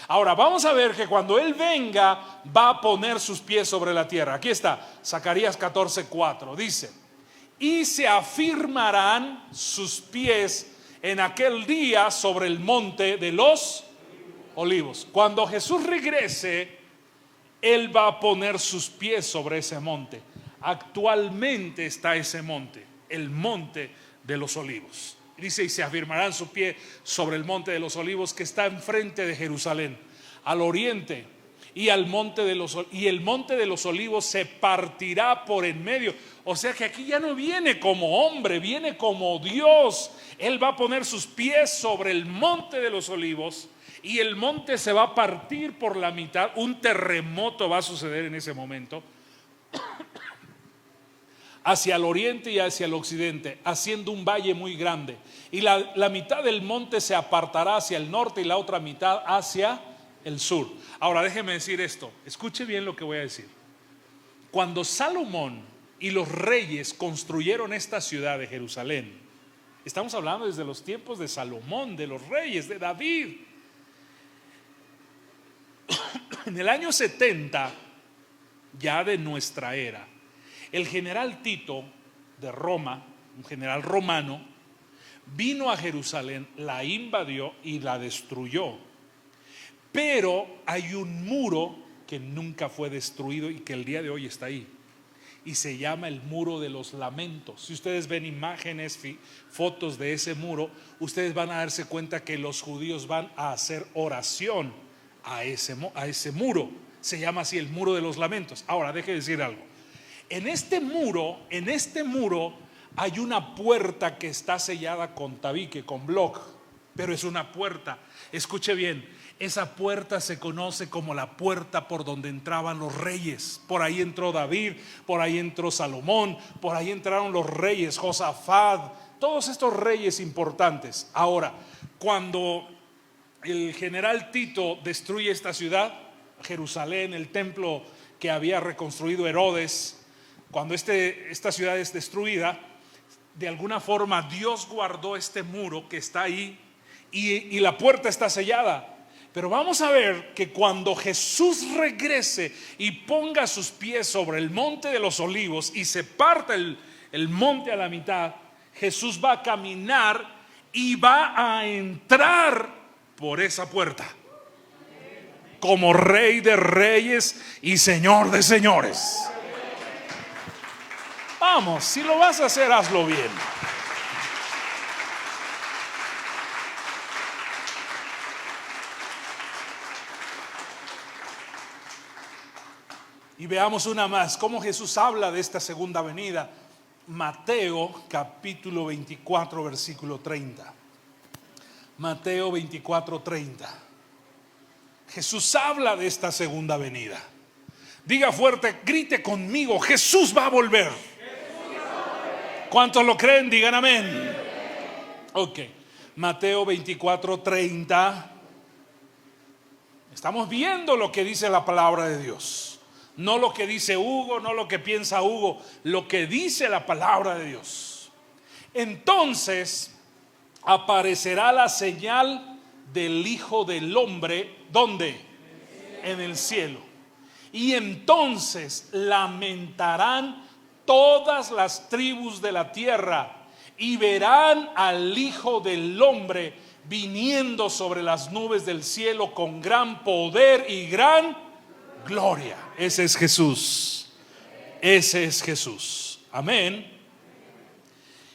Ahora vamos a ver que cuando él venga va a poner sus pies sobre la tierra. Aquí está, Zacarías 14:4, dice, y se afirmarán sus pies en aquel día sobre el monte de los Olivos. Cuando Jesús regrese, Él va a poner sus pies sobre ese monte. Actualmente está ese monte, el monte de los Olivos. Dice, y se afirmarán su pie sobre el monte de los Olivos, que está enfrente de Jerusalén, al oriente. y el monte de los olivos se partirá por en medio. O sea que aquí ya no viene como hombre, viene como Dios. Él va a poner sus pies sobre el monte de los olivos y el monte se va a partir por la mitad. Un terremoto va a suceder en ese momento, hacia el oriente y hacia el occidente, haciendo un valle muy grande. Y la mitad del monte se apartará hacia el norte y la otra mitad hacia el sur. Ahora déjeme decir esto, escuche bien lo que voy a decir. Cuando Salomón y los reyes construyeron esta ciudad de Jerusalén, estamos hablando desde los tiempos de Salomón, de los reyes, de David. En el año 70 ya de nuestra era, el general Tito de Roma, un general romano, vino a Jerusalén, la invadió y la destruyó. Pero hay un muro que nunca fue destruido y que el día de hoy está ahí, y se llama el muro de los lamentos. Si ustedes ven imágenes, fotos de ese muro, ustedes van a darse cuenta que los judíos van a hacer oración a ese muro. Se llama así el muro de los lamentos. Ahora deje decir algo. En este muro hay una puerta que está sellada con tabique, con bloc, pero es una puerta. Escuche bien, esa puerta se conoce como la puerta por donde entraban los reyes. Por ahí entró David, por ahí entró Salomón, por ahí entraron los reyes, Josafat, todos estos reyes importantes. Ahora, cuando el general Tito destruye esta ciudad, Jerusalén, el templo que había reconstruido Herodes, cuando esta ciudad es destruida, de alguna forma Dios guardó este muro que está ahí y la puerta está sellada. Pero vamos a ver que cuando Jesús regrese y ponga sus pies sobre el monte de los olivos y se parta el monte a la mitad, Jesús va a caminar y va a entrar por esa puerta como Rey de Reyes y Señor de Señores. Vamos, si lo vas a hacer, hazlo bien. Y veamos una más, cómo Jesús habla de esta segunda venida. Mateo capítulo 24, versículo 30. Mateo 24, 30. Jesús habla de esta segunda venida. Diga fuerte, grite conmigo, Jesús va a volver. ¿Cuántos lo creen? Digan amén. Ok, Mateo 24, 30. Estamos viendo lo que dice la palabra de Dios. No lo que dice Hugo, no lo que piensa Hugo, lo que dice la palabra de Dios. Entonces aparecerá la señal del Hijo del Hombre. ¿Dónde? En el cielo. Y entonces lamentarán todas las tribus de la tierra y verán al Hijo del Hombre viniendo sobre las nubes del cielo con gran poder y gran gloria. Ese es Jesús. Ese es Jesús. Amén.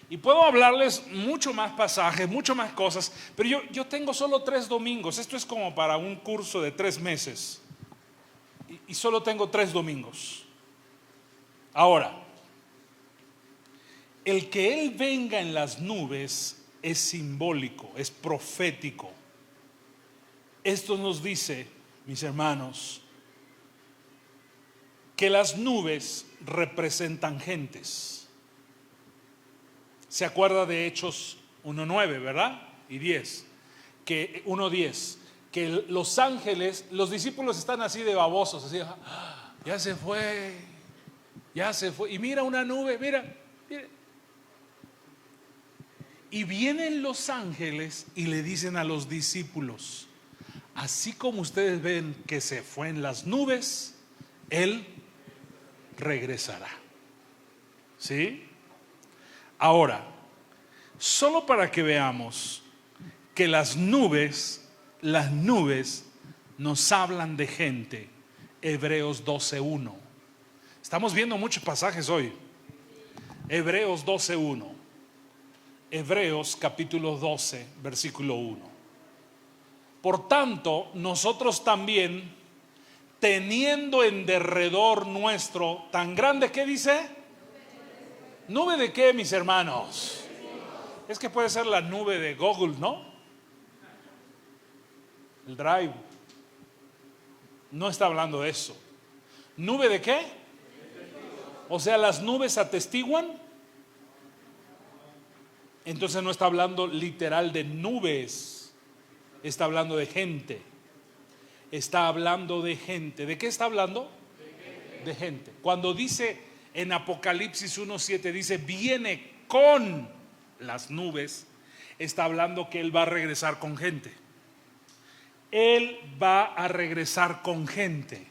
Y puedo hablarles mucho más pasajes, mucho más cosas, pero yo tengo solo 3 domingos. Esto es como para un curso de 3 meses. Y solo tengo 3 domingos. Ahora, el que Él venga en las nubes es simbólico, es profético. Esto nos dice, mis hermanos, que las nubes representan gentes. Se acuerda de Hechos 1:9, ¿verdad? Y 10, que 1:10, que los ángeles, los discípulos están así de babosos, así, ya se fue, y mira una nube, mira. Y vienen los ángeles y le dicen a los discípulos, así como ustedes ven que se fue en las nubes, Él regresará. ¿Sí? Ahora, solo para que veamos que las nubes nos hablan de gente. Hebreos 12:1. Estamos viendo muchos pasajes hoy. Hebreos 12:1. Hebreos capítulo 12, versículo 1. Por tanto, nosotros también, teniendo en derredor nuestro tan grande, ¿qué dice? ¿Nube de qué, mis hermanos? Es que puede ser la nube de Google, ¿no? El Drive. No está hablando de eso. ¿Nube de qué? O sea, las nubes atestiguan. Entonces no está hablando literal de nubes, está hablando de gente. Está hablando de gente. ¿De qué está hablando? De gente. Cuando dice en Apocalipsis 1:7, dice viene con las nubes, está hablando que Él va a regresar con gente. Él va a regresar con gente.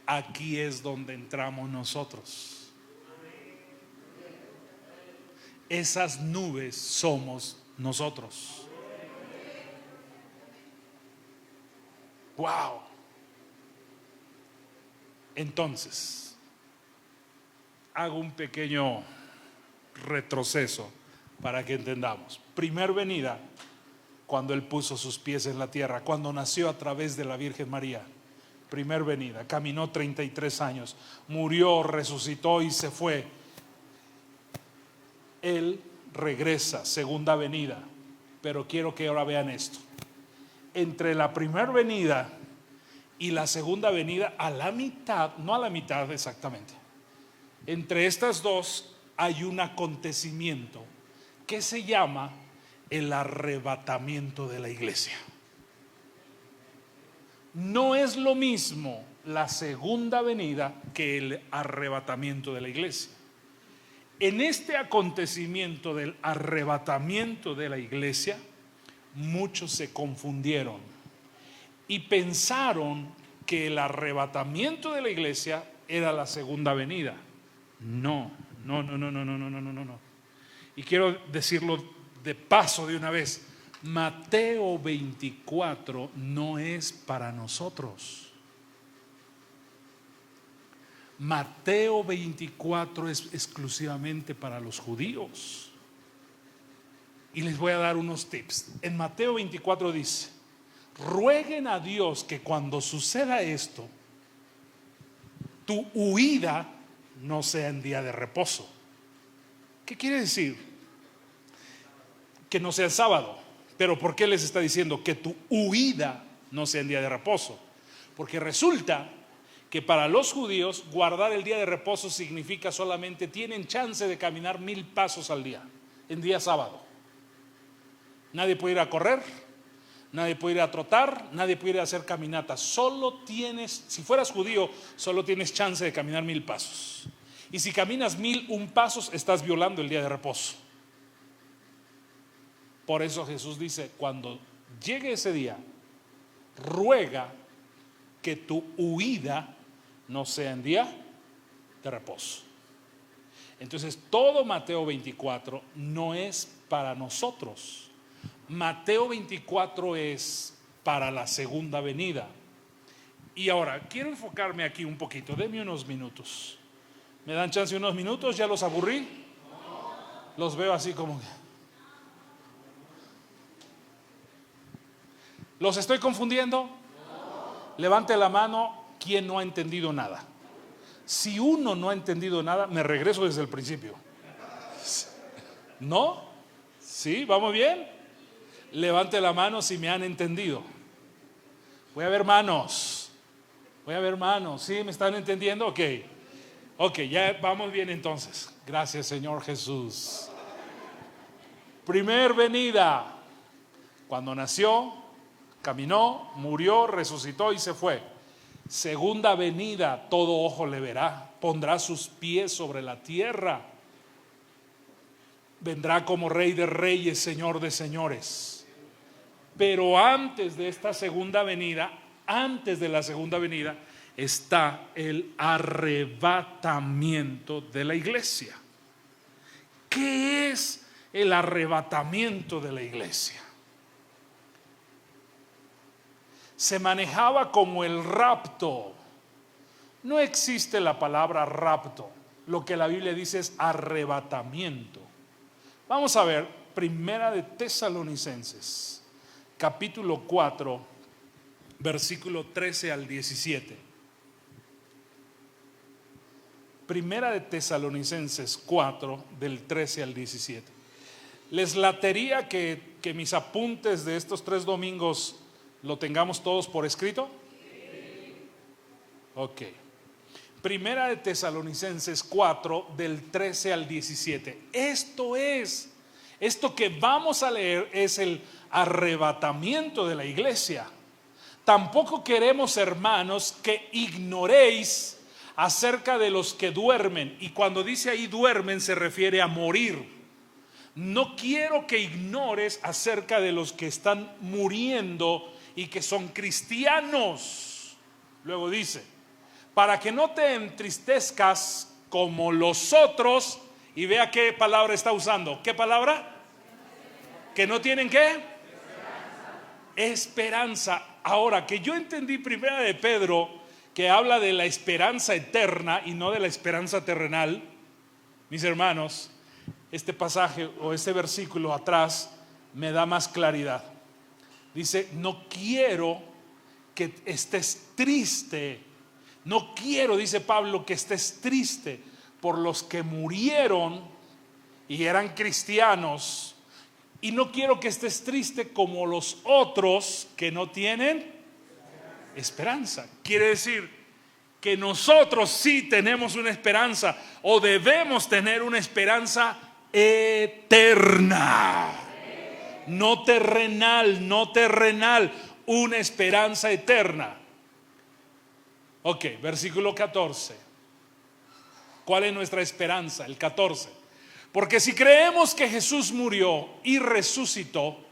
Aquí es donde entramos nosotros. Esas nubes somos nosotros. Wow. Entonces, hago un pequeño retroceso para que entendamos. Primer venida, cuando Él puso sus pies en la tierra, cuando nació a través de la Virgen María. Primer venida, caminó 33 años, murió, resucitó y se fue. Él regresa, segunda venida. Pero quiero que ahora vean esto. Entre la primera venida y la segunda venida, a la mitad, no a la mitad exactamente, entre estas dos hay un acontecimiento que se llama el arrebatamiento de la iglesia. No es lo mismo la segunda venida que el arrebatamiento de la iglesia. En este acontecimiento del arrebatamiento de la iglesia, muchos se confundieron y pensaron que el arrebatamiento de la iglesia era la segunda venida. No. Y quiero decirlo de paso de una vez. Mateo 24 no es para nosotros. Mateo 24 es exclusivamente para los judíos. Y les voy a dar unos tips. En Mateo 24 dice: rueguen a Dios que cuando suceda esto, tu huida no sea en día de reposo. ¿Qué quiere decir? Que no sea el sábado. Pero ¿por qué les está diciendo que tu huida no sea en día de reposo? Porque resulta que para los judíos guardar el día de reposo significa solamente tienen chance de caminar 1000 pasos al día, en día sábado. Nadie puede ir a correr, nadie puede ir a trotar, nadie puede ir a hacer caminatas. Solo tienes, si fueras judío, solo tienes chance de caminar 1000 pasos. Y si caminas 1001 pasos, estás violando el día de reposo. Por eso Jesús dice: cuando llegue ese día, ruega que tu huida no sea en día de reposo. Entonces todo Mateo 24 no es para nosotros. Mateo 24 es para la segunda venida. Y ahora quiero enfocarme aquí un poquito. Denme unos minutos. ¿Me dan chance unos minutos? ¿Ya los aburrí? Los veo así como... ¿Los estoy confundiendo? Levante la mano quien no ha entendido nada. Si uno no ha entendido nada, me regreso desde el principio. ¿No? ¿Sí? ¿Vamos bien? Levante la mano si me han entendido. Voy a ver manos. ¿Sí? ¿Me están entendiendo? Ok, ya vamos bien entonces. Gracias, Señor Jesús. Primer venida, cuando nació, caminó, murió, resucitó y se fue. Segunda venida, todo ojo le verá, pondrá sus pies sobre la tierra. Vendrá como Rey de Reyes, Señor de Señores. Pero antes de esta segunda venida, antes de la segunda venida, está el arrebatamiento de la iglesia. ¿Qué es el arrebatamiento de la iglesia? Se manejaba como el rapto. No existe la palabra rapto. Lo que la Biblia dice es arrebatamiento. Vamos a ver, Primera de Tesalonicenses, capítulo 4, versículo 13 al 17. Primera de Tesalonicenses 4, del 13 al 17. ¿Les latería que mis apuntes de estos 3 domingos lo tengamos todos por escrito? Ok. Primera de Tesalonicenses 4, del 13 al 17. Esto que vamos a leer es el arrebatamiento de la iglesia. Tampoco queremos, hermanos, que ignoréis acerca de los que duermen. Y cuando dice ahí duermen, se refiere a morir. No quiero que ignores acerca de los que están muriendo y que son cristianos. Luego dice, para que no te entristezcas como los otros. Y vea qué palabra está usando. ¿Qué palabra? ¿Que no tienen qué? Esperanza. Ahora, que yo entendí primera de Pedro, que habla de la esperanza eterna y no de la esperanza terrenal. Mis hermanos, este pasaje o este versículo atrás me da más claridad. Dice, no quiero que estés triste. No quiero, dice Pablo, que estés triste por los que murieron y eran cristianos. Y no quiero que estés triste como los otros que no tienen esperanza. Quiere decir que nosotros sí tenemos una esperanza, o debemos tener una esperanza eterna, no terrenal, una esperanza eterna. Ok, versículo 14. ¿Cuál es nuestra esperanza? El 14. Porque si creemos que Jesús murió y resucitó,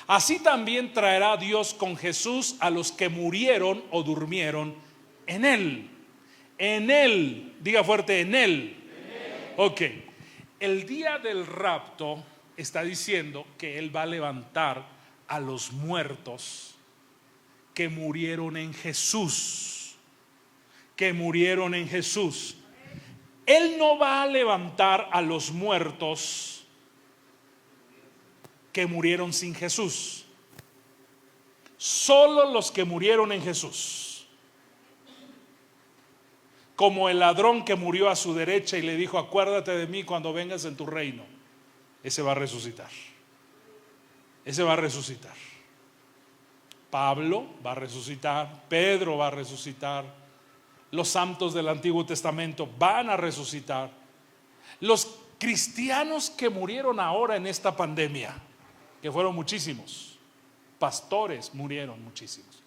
así también traerá Dios con Jesús a los que murieron o durmieron en Él. En Él, diga fuerte, en Él. Ok, el día del rapto está diciendo que Él va a levantar a los muertos que murieron en Jesús. Que murieron en Jesús. Él no va a levantar a los muertos que murieron sin Jesús. Solo los que murieron en Jesús. Como el ladrón que murió a su derecha y le dijo, acuérdate de mí cuando vengas en tu reino. Ese va a resucitar. Ese va a resucitar. Pablo va a resucitar. Pedro va a resucitar. Los santos del Antiguo Testamento van a resucitar. Los cristianos que murieron ahora en esta pandemia, que fueron muchísimos, pastores murieron muchísimos,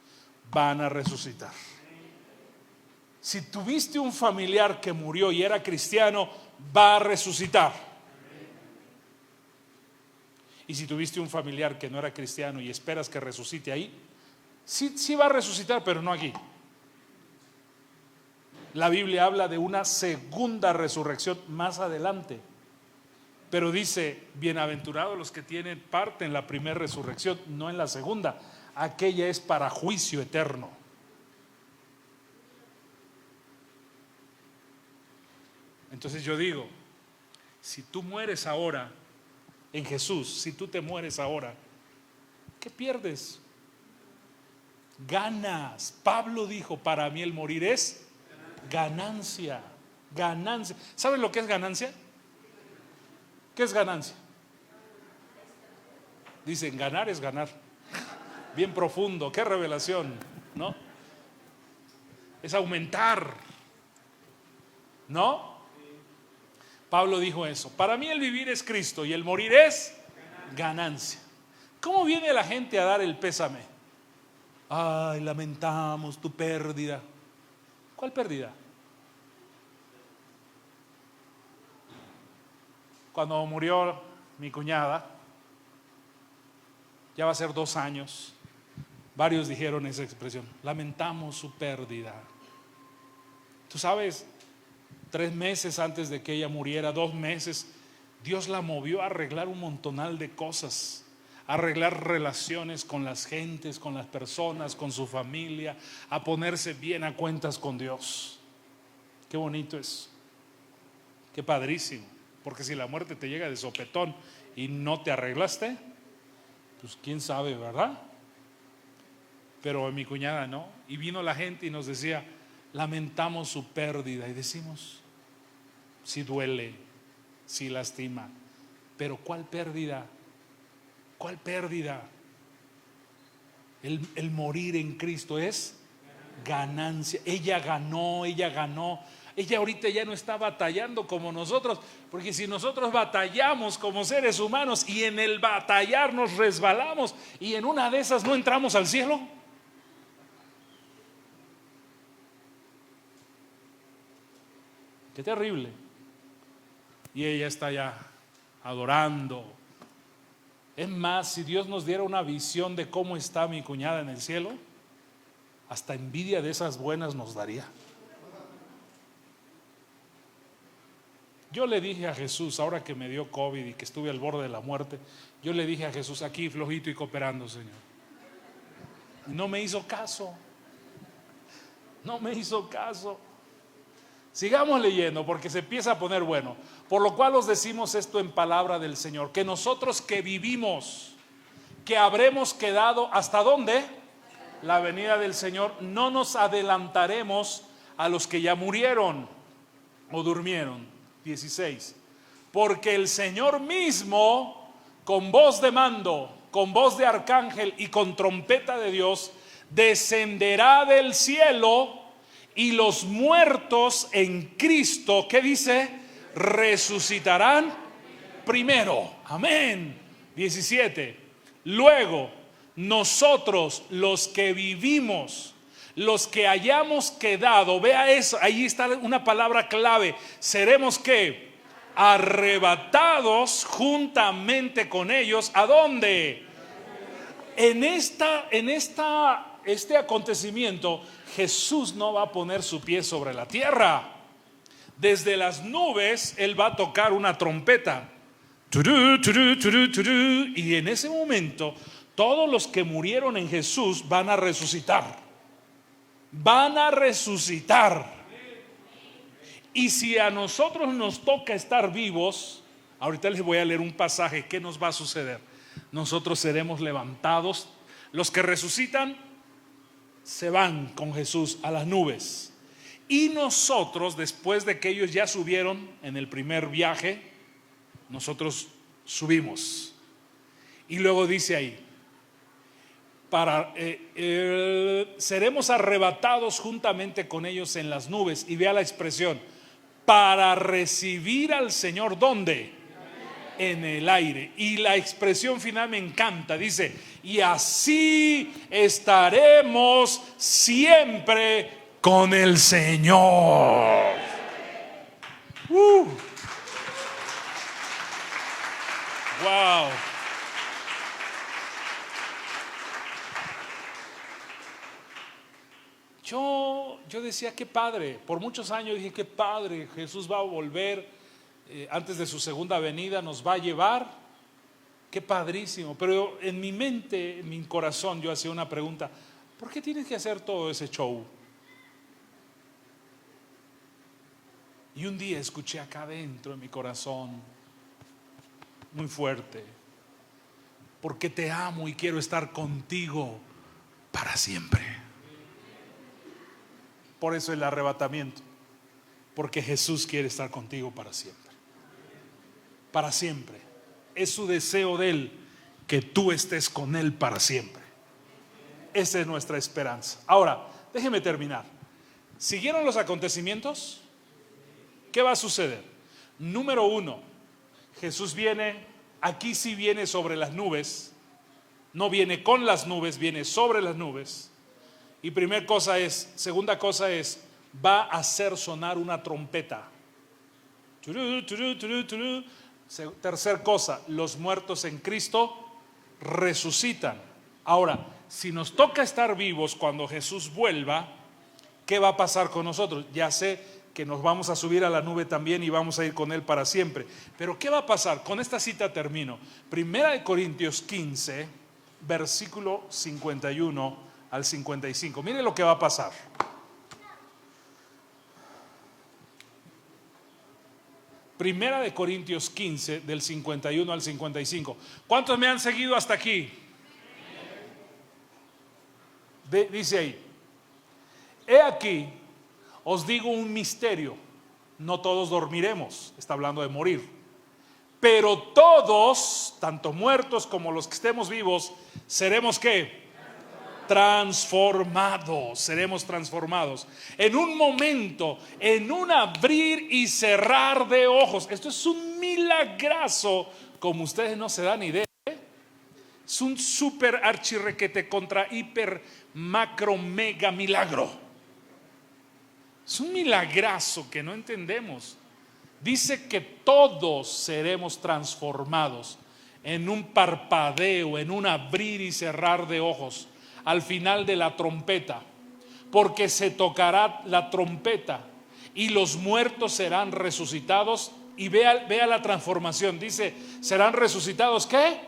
van a resucitar. Si tuviste un familiar que murió y era cristiano, va a resucitar. Y si tuviste un familiar que no era cristiano y esperas que resucite ahí, sí va a resucitar, pero no aquí. La Biblia habla de una segunda resurrección más adelante, pero dice, bienaventurados los que tienen parte en la primera resurrección, no en la segunda. Aquella es para juicio eterno. Entonces yo digo, si tú mueres ahora en Jesús, si tú te mueres ahora, ¿qué pierdes? Ganas. Pablo dijo, para mí el morir es ganancia. Ganancia. ¿Saben lo que es ganancia? ¿Qué es ganancia? Dicen, ganar es ganar. Bien profundo, qué revelación, ¿no? Es aumentar, ¿no? Pablo dijo eso. Para mí el vivir es Cristo y el morir es ganancia. ¿Cómo viene la gente a dar el pésame? Ay, lamentamos tu pérdida. ¿Cuál pérdida? Cuando murió mi cuñada, ya va a ser 2 años, varios dijeron esa expresión, lamentamos su pérdida. Tú sabes, 3 meses antes de que ella muriera, 2 meses, Dios la movió a arreglar un montonal de cosas, a arreglar relaciones con las gentes, con las personas, con su familia, a ponerse bien a cuentas con Dios. Qué bonito es, qué padrísimo, porque si la muerte te llega de sopetón y no te arreglaste, pues quién sabe, ¿verdad? pero mi cuñada no. Y vino la gente y nos decía, lamentamos su pérdida. Y decimos, sí duele, sí lastima, pero ¿cuál pérdida? ¿Cuál pérdida? El morir en Cristo es ganancia. Ella ganó. Ella ahorita ya no está batallando como nosotros, porque si nosotros batallamos como seres humanos y en el batallar nos resbalamos y en una de esas no entramos al cielo. Qué terrible. Y ella está ya adorando. Es más, si Dios nos diera una visión de cómo está mi cuñada en el cielo, hasta envidia de esas buenas nos daría. Yo le dije a Jesús, ahora que me dio COVID y que estuve al borde de la muerte, yo le dije a Jesús, aquí flojito y cooperando, Señor. Y no me hizo caso. No me hizo caso. Sigamos leyendo porque se empieza a poner bueno. Por lo cual os decimos esto en palabra del Señor, que nosotros que vivimos, que habremos quedado, ¿hasta dónde? La venida del Señor, no nos adelantaremos a los que ya murieron o durmieron. 16. Porque el Señor mismo, con voz de mando, con voz de arcángel y con trompeta de Dios, descenderá del cielo, y los muertos en Cristo, ¿qué dice? Resucitarán primero. Amén. 17. Luego, nosotros los que vivimos, los que hayamos quedado, vea eso, ahí está una palabra clave, seremos ¿qué? Arrebatados juntamente con ellos. ¿A dónde? Este acontecimiento, Jesús no va a poner su pie sobre la tierra. Desde las nubes Él va a tocar una trompeta. Turú, turú, turú, turú. Y en ese momento todos los que murieron en Jesús van a resucitar. Van a resucitar. Y si a nosotros nos toca estar vivos, ahorita les voy a leer un pasaje. ¿Qué nos va a suceder? Nosotros seremos levantados. Los que resucitan se van con Jesús a las nubes. Y nosotros, después de que ellos ya subieron en el primer viaje, nosotros subimos. Y luego dice ahí, seremos arrebatados juntamente con ellos en las nubes. Y vea la expresión, para recibir al Señor, ¿dónde? En el aire. Y la expresión final me encanta, dice, y así estaremos siempre con el Señor. Wow. Yo decía, qué padre. Por muchos años dije, qué padre, Jesús va a volver antes de su segunda venida, nos va a llevar. Qué padrísimo. Pero en mi mente, en mi corazón, yo hacía una pregunta: ¿por qué tienes que hacer todo ese show? Y un día escuché acá adentro en mi corazón, muy fuerte: porque te amo y quiero estar contigo para siempre. Por eso el arrebatamiento, porque Jesús quiere estar contigo para siempre. Para siempre. Es su deseo de Él que tú estés con Él para siempre. Esa es nuestra esperanza. Ahora, déjeme terminar. ¿Siguieron los acontecimientos? ¿Qué va a suceder? Número 1, Jesús viene, aquí sí viene sobre las nubes. No viene con las nubes, viene sobre las nubes. Y segunda cosa es, va a hacer sonar una trompeta. Turú, turú, turú, turú. Tercer cosa, los muertos en Cristo resucitan. Ahora, si nos toca estar vivos cuando Jesús vuelva, ¿qué va a pasar con nosotros? Ya sé que nos vamos a subir a la nube también y vamos a ir con Él para siempre. Pero ¿qué va a pasar? Con esta cita termino. Primera de Corintios 15, versículo 51 al 55. Mire lo que va a pasar. Primera de Corintios 15, del 51 al 55. ¿Cuántos me han seguido hasta aquí? Dice ahí: he aquí, os digo un misterio, no todos dormiremos, está hablando de morir, pero todos, tanto muertos como los que estemos vivos, seremos ¿qué? Transformados, seremos transformados en un momento, en un abrir y cerrar de ojos. Esto es un milagrazo como ustedes no se dan idea. Es un super archirrequete contra hiper macro mega milagro. Es un milagrazo que no entendemos. Dice que todos seremos transformados en un parpadeo, en un abrir y cerrar de ojos, al final de la trompeta, porque se tocará la trompeta y los muertos serán resucitados. Y vea la transformación. Dice, serán resucitados ¿qué?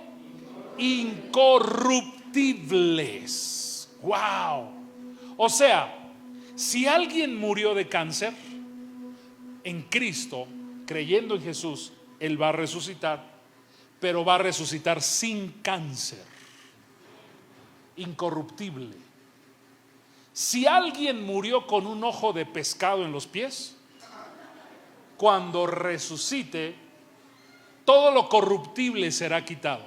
Incorruptibles. Wow. O sea, si alguien murió de cáncer, en Cristo, creyendo en Jesús, Él va a resucitar, pero va a resucitar sin cáncer, incorruptible. Si alguien murió con un ojo de pescado en los pies, cuando resucite, todo lo corruptible será quitado.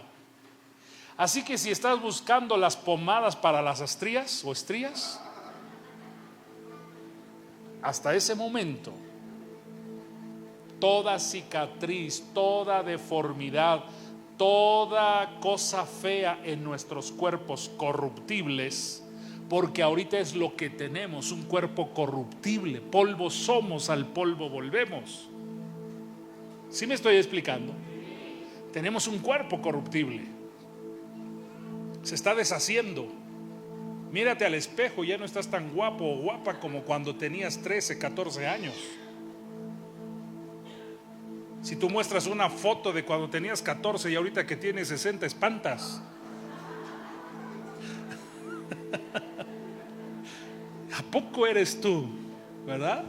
Así que si estás buscando las pomadas para las estrías o estrías, hasta ese momento, toda cicatriz, toda deformidad, toda cosa fea en nuestros cuerpos corruptibles, porque ahorita es lo que tenemos, un cuerpo corruptible. Polvo somos, al polvo volvemos. ¿Sí me estoy explicando? Tenemos un cuerpo corruptible, se está deshaciendo. Mírate al espejo, ya no estás tan guapo o guapa como cuando tenías 13, 14 años. Si tú muestras una foto de cuando tenías 14 y ahorita que tienes 60, espantas. ¿A poco eres tú? ¿Verdad?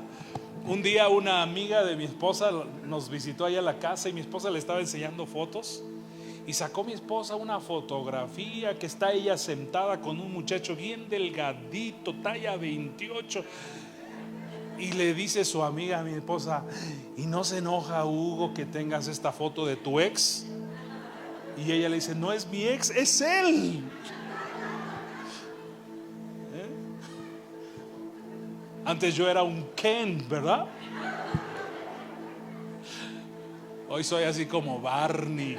Un día una amiga de mi esposa nos visitó allá a la casa y mi esposa le estaba enseñando fotos. Y sacó mi esposa una fotografía que está ella sentada con un muchacho bien delgadito, talla 28. Y le dice su amiga a mi esposa: ¿y no se enoja Hugo que tengas esta foto de tu ex? Y ella le dice: no es mi ex, es él. Antes yo era un Ken, ¿verdad? Hoy soy así como Barney.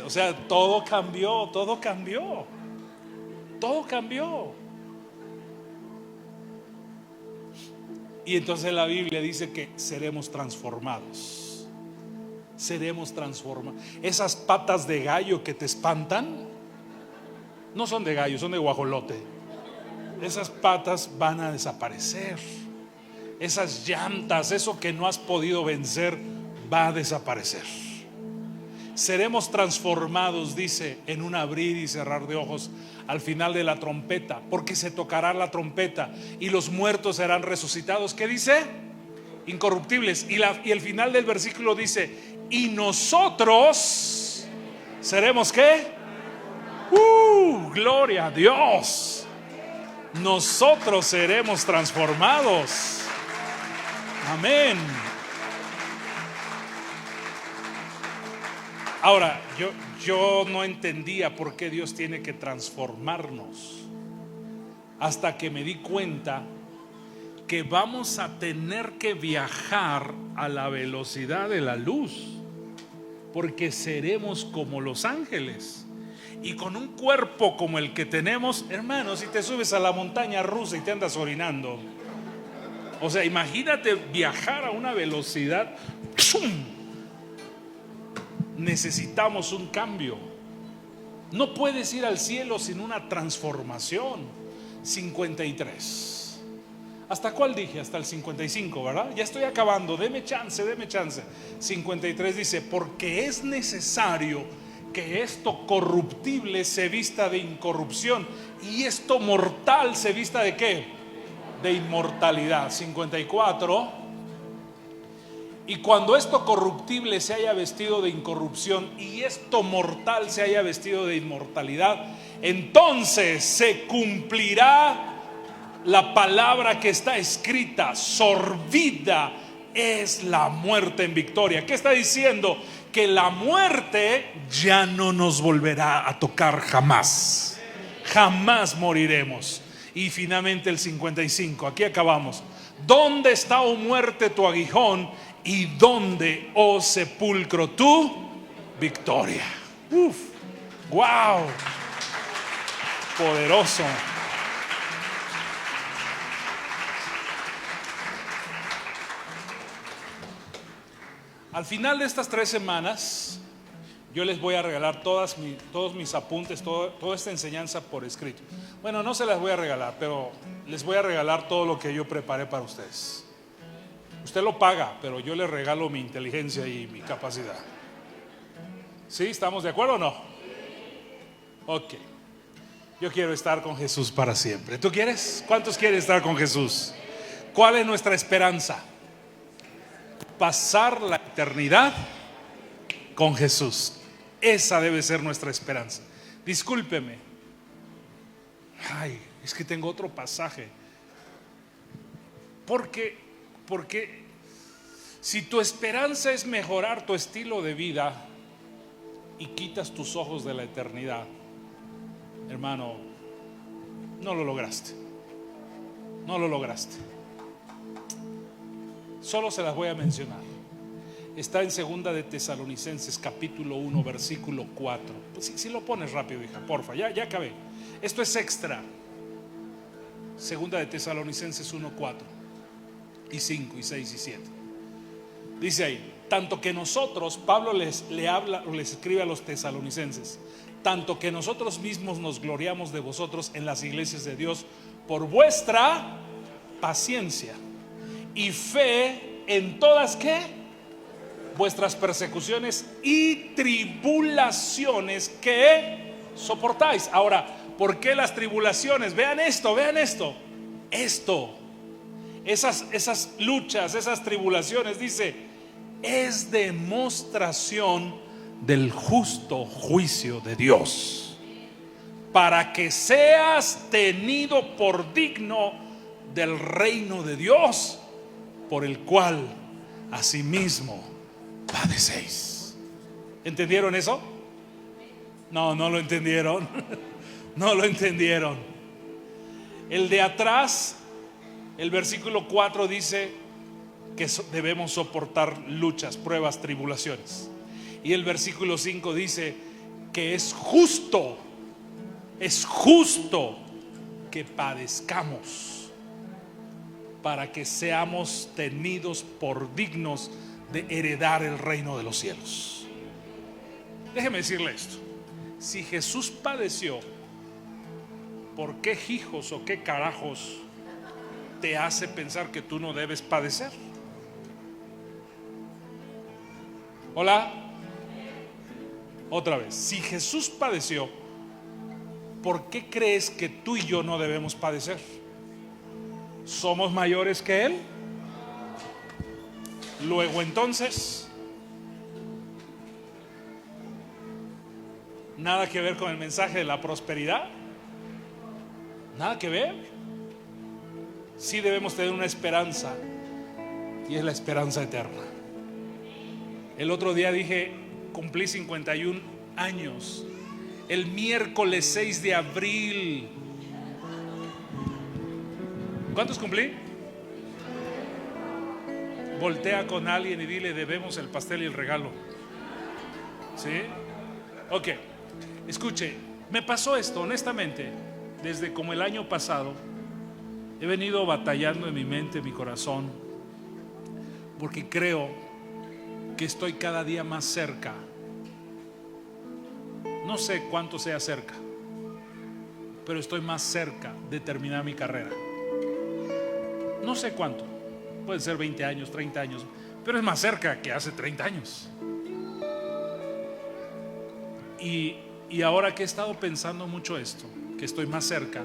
O sea, todo cambió, todo cambió. Todo cambió. Y entonces la Biblia dice que seremos transformados. Seremos transformados. Esas patas de gallo que te espantan no son de gallo, son de guajolote. Esas patas van a desaparecer. Esas llantas, eso que no has podido vencer, va a desaparecer. Seremos transformados, dice, en un abrir y cerrar de ojos al final de la trompeta, porque se tocará la trompeta y los muertos serán resucitados. ¿Qué dice? Incorruptibles. Y el final del versículo dice: y nosotros seremos ¿qué? Gloria a Dios. Nosotros seremos transformados. Amén. Ahora, yo no entendía por qué Dios tiene que transformarnos, hasta que me di cuenta que vamos a tener que viajar a la velocidad de la luz, porque seremos como los ángeles. Y con un cuerpo como el que tenemos, hermano, si te subes a la montaña rusa y te andas orinando, o sea, imagínate viajar a una velocidad. ¡Chum! Necesitamos un cambio. No puedes ir al cielo sin una transformación. 53. ¿Hasta cuál dije? Hasta el 55, ¿verdad? Ya estoy acabando, deme chance, deme chance. 53 dice: porque es necesario que esto corruptible se vista de incorrupción y esto mortal se vista de ¿qué? De inmortalidad. 54. Y cuando esto corruptible se haya vestido de incorrupción y esto mortal se haya vestido de inmortalidad, entonces se cumplirá la palabra que está escrita: sorbida es la muerte en victoria. ¿Qué está diciendo? Que la muerte ya no nos volverá a tocar jamás. Jamás moriremos. Y finalmente el 55, aquí acabamos. ¿Dónde está, oh muerte, tu aguijón? ¿Y dónde, oh sepulcro, tu victoria? Uf, wow, poderoso. Al final de estas 3 semanas, yo les voy a regalar todos mis apuntes, toda esta enseñanza por escrito. Bueno, no se las voy a regalar, pero les voy a regalar todo lo que yo preparé para ustedes. Usted lo paga, pero yo le regalo mi inteligencia y mi capacidad. ¿Sí? ¿Estamos de acuerdo o no? Ok. Yo quiero estar con Jesús para siempre. ¿Tú quieres? ¿Cuántos quieren estar con Jesús? ¿Cuál es nuestra esperanza? Pasar la eternidad con Jesús. Esa debe ser nuestra esperanza. Discúlpeme. Ay, es que tengo otro pasaje. Porque si tu esperanza es mejorar tu estilo de vida y quitas tus ojos de la eternidad, hermano, no lo lograste. No lo lograste. Solo se las voy a mencionar. Está en 2 de Tesalonicenses capítulo 1 versículo 4. Pues si lo pones rápido, hija, porfa, ya acabé. Esto es extra. 2 de Tesalonicenses 1, 4 y 5 y 6 y 7. Dice ahí: tanto que nosotros, Pablo les escribe a los tesalonicenses, tanto que nosotros mismos nos gloriamos de vosotros en las iglesias de Dios por vuestra paciencia y fe en todas, ¿qué? Vuestras persecuciones y tribulaciones que soportáis. Ahora, ¿por qué las tribulaciones? Vean esto. Esas luchas, esas tribulaciones, dice, es demostración del justo juicio de Dios, para que seas tenido por digno del reino de Dios, por el cual asimismo padecéis. ¿Entendieron eso? No lo entendieron. No lo entendieron. El de atrás, el versículo 4 dice que debemos soportar luchas, pruebas, tribulaciones. Y el versículo 5 dice que es justo que padezcamos para que seamos tenidos por dignos de heredar el reino de los cielos. Déjeme decirle esto: si Jesús padeció, ¿por qué hijos o qué carajos te hace pensar que tú no debes padecer? Hola. Otra vez, si Jesús padeció, ¿por qué crees que tú y yo no debemos padecer? ¿Somos mayores que Él? Luego entonces, nada que ver con el mensaje de la prosperidad. Nada que ver. Sí debemos tener una esperanza, y es la esperanza eterna. El otro día dije, cumplí 51 años. El miércoles 6 de abril. ¿Cuántos cumplí? Voltea con alguien y dile: debemos el pastel y el regalo. ¿Sí? Ok. Escuche, me pasó esto, honestamente. Desde como el año pasado he venido batallando en mi mente, en mi corazón, porque creo que estoy cada día más cerca. No sé cuánto sea cerca, pero estoy más cerca de terminar mi carrera. No sé cuánto, puede ser 20 años, 30 años, pero es más cerca que hace 30 años. Y ahora que he estado pensando mucho esto, que estoy más cerca,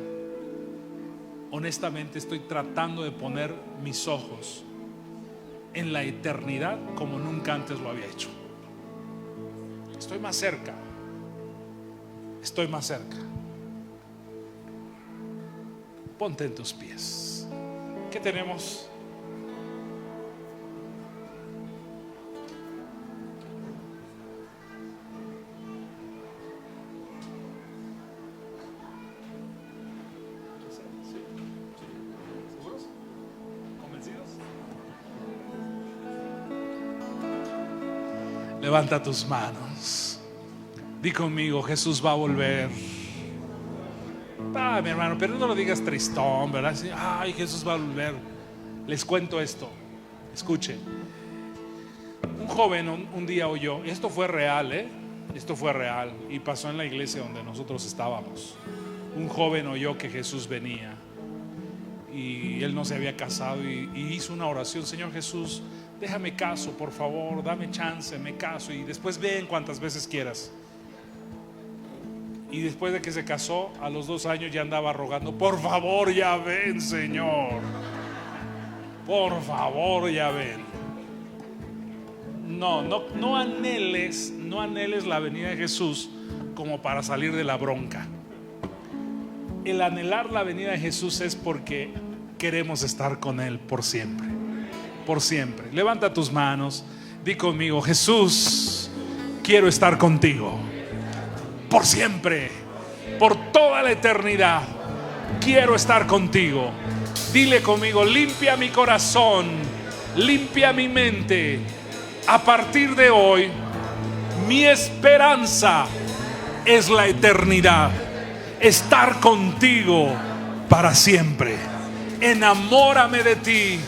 honestamente estoy tratando de poner mis ojos en la eternidad como nunca antes lo había hecho. Estoy más cerca. Estoy más cerca. Ponte en tus pies. ¿Qué tenemos? ¿Seguros? ¿Convencidos? Levanta tus manos. Di conmigo, Jesús va a volver. Mi hermano, pero no lo digas tristón, ¿verdad? Ay, Jesús va a volver. Les cuento esto. Escuche. Un joven un día oyó, esto fue real, esto fue real, y pasó en la iglesia donde nosotros estábamos. Un joven oyó que Jesús venía y él no se había casado y hizo una oración: Señor Jesús, déjame caso, por favor, dame chance, me caso y después ven cuantas veces quieras. Y después de que se casó, a los 2 años ya andaba rogando: por favor, ya ven, Señor, por favor, ya ven. No anheles la venida de Jesús como para salir de la bronca. El anhelar la venida de Jesús es porque queremos estar con Él por siempre. Por siempre. Levanta tus manos, di conmigo: Jesús, quiero estar contigo por siempre, por toda la eternidad. Quiero estar contigo. Dile conmigo: limpia mi corazón, limpia mi mente. A partir de hoy, mi esperanza es la eternidad, estar contigo para siempre. Enamórame de ti,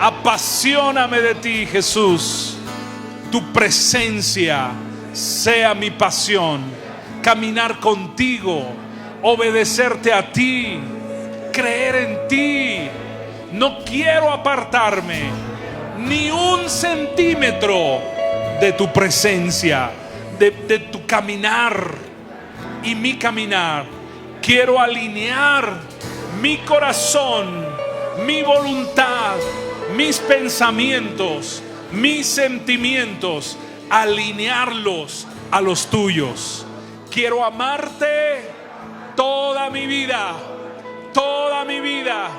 apasioname de ti, Jesús. Tu presencia sea mi pasión. Caminar contigo, obedecerte a ti, creer en ti. No quiero apartarme ni un centímetro de tu presencia, de tu caminar y mi caminar. Quiero alinear mi corazón, mi voluntad, mis pensamientos, mis sentimientos, alinearlos a los tuyos. Quiero amarte toda mi vida, toda mi vida.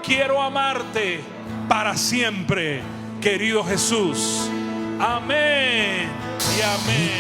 Quiero amarte para siempre, querido Jesús. Amén y amén.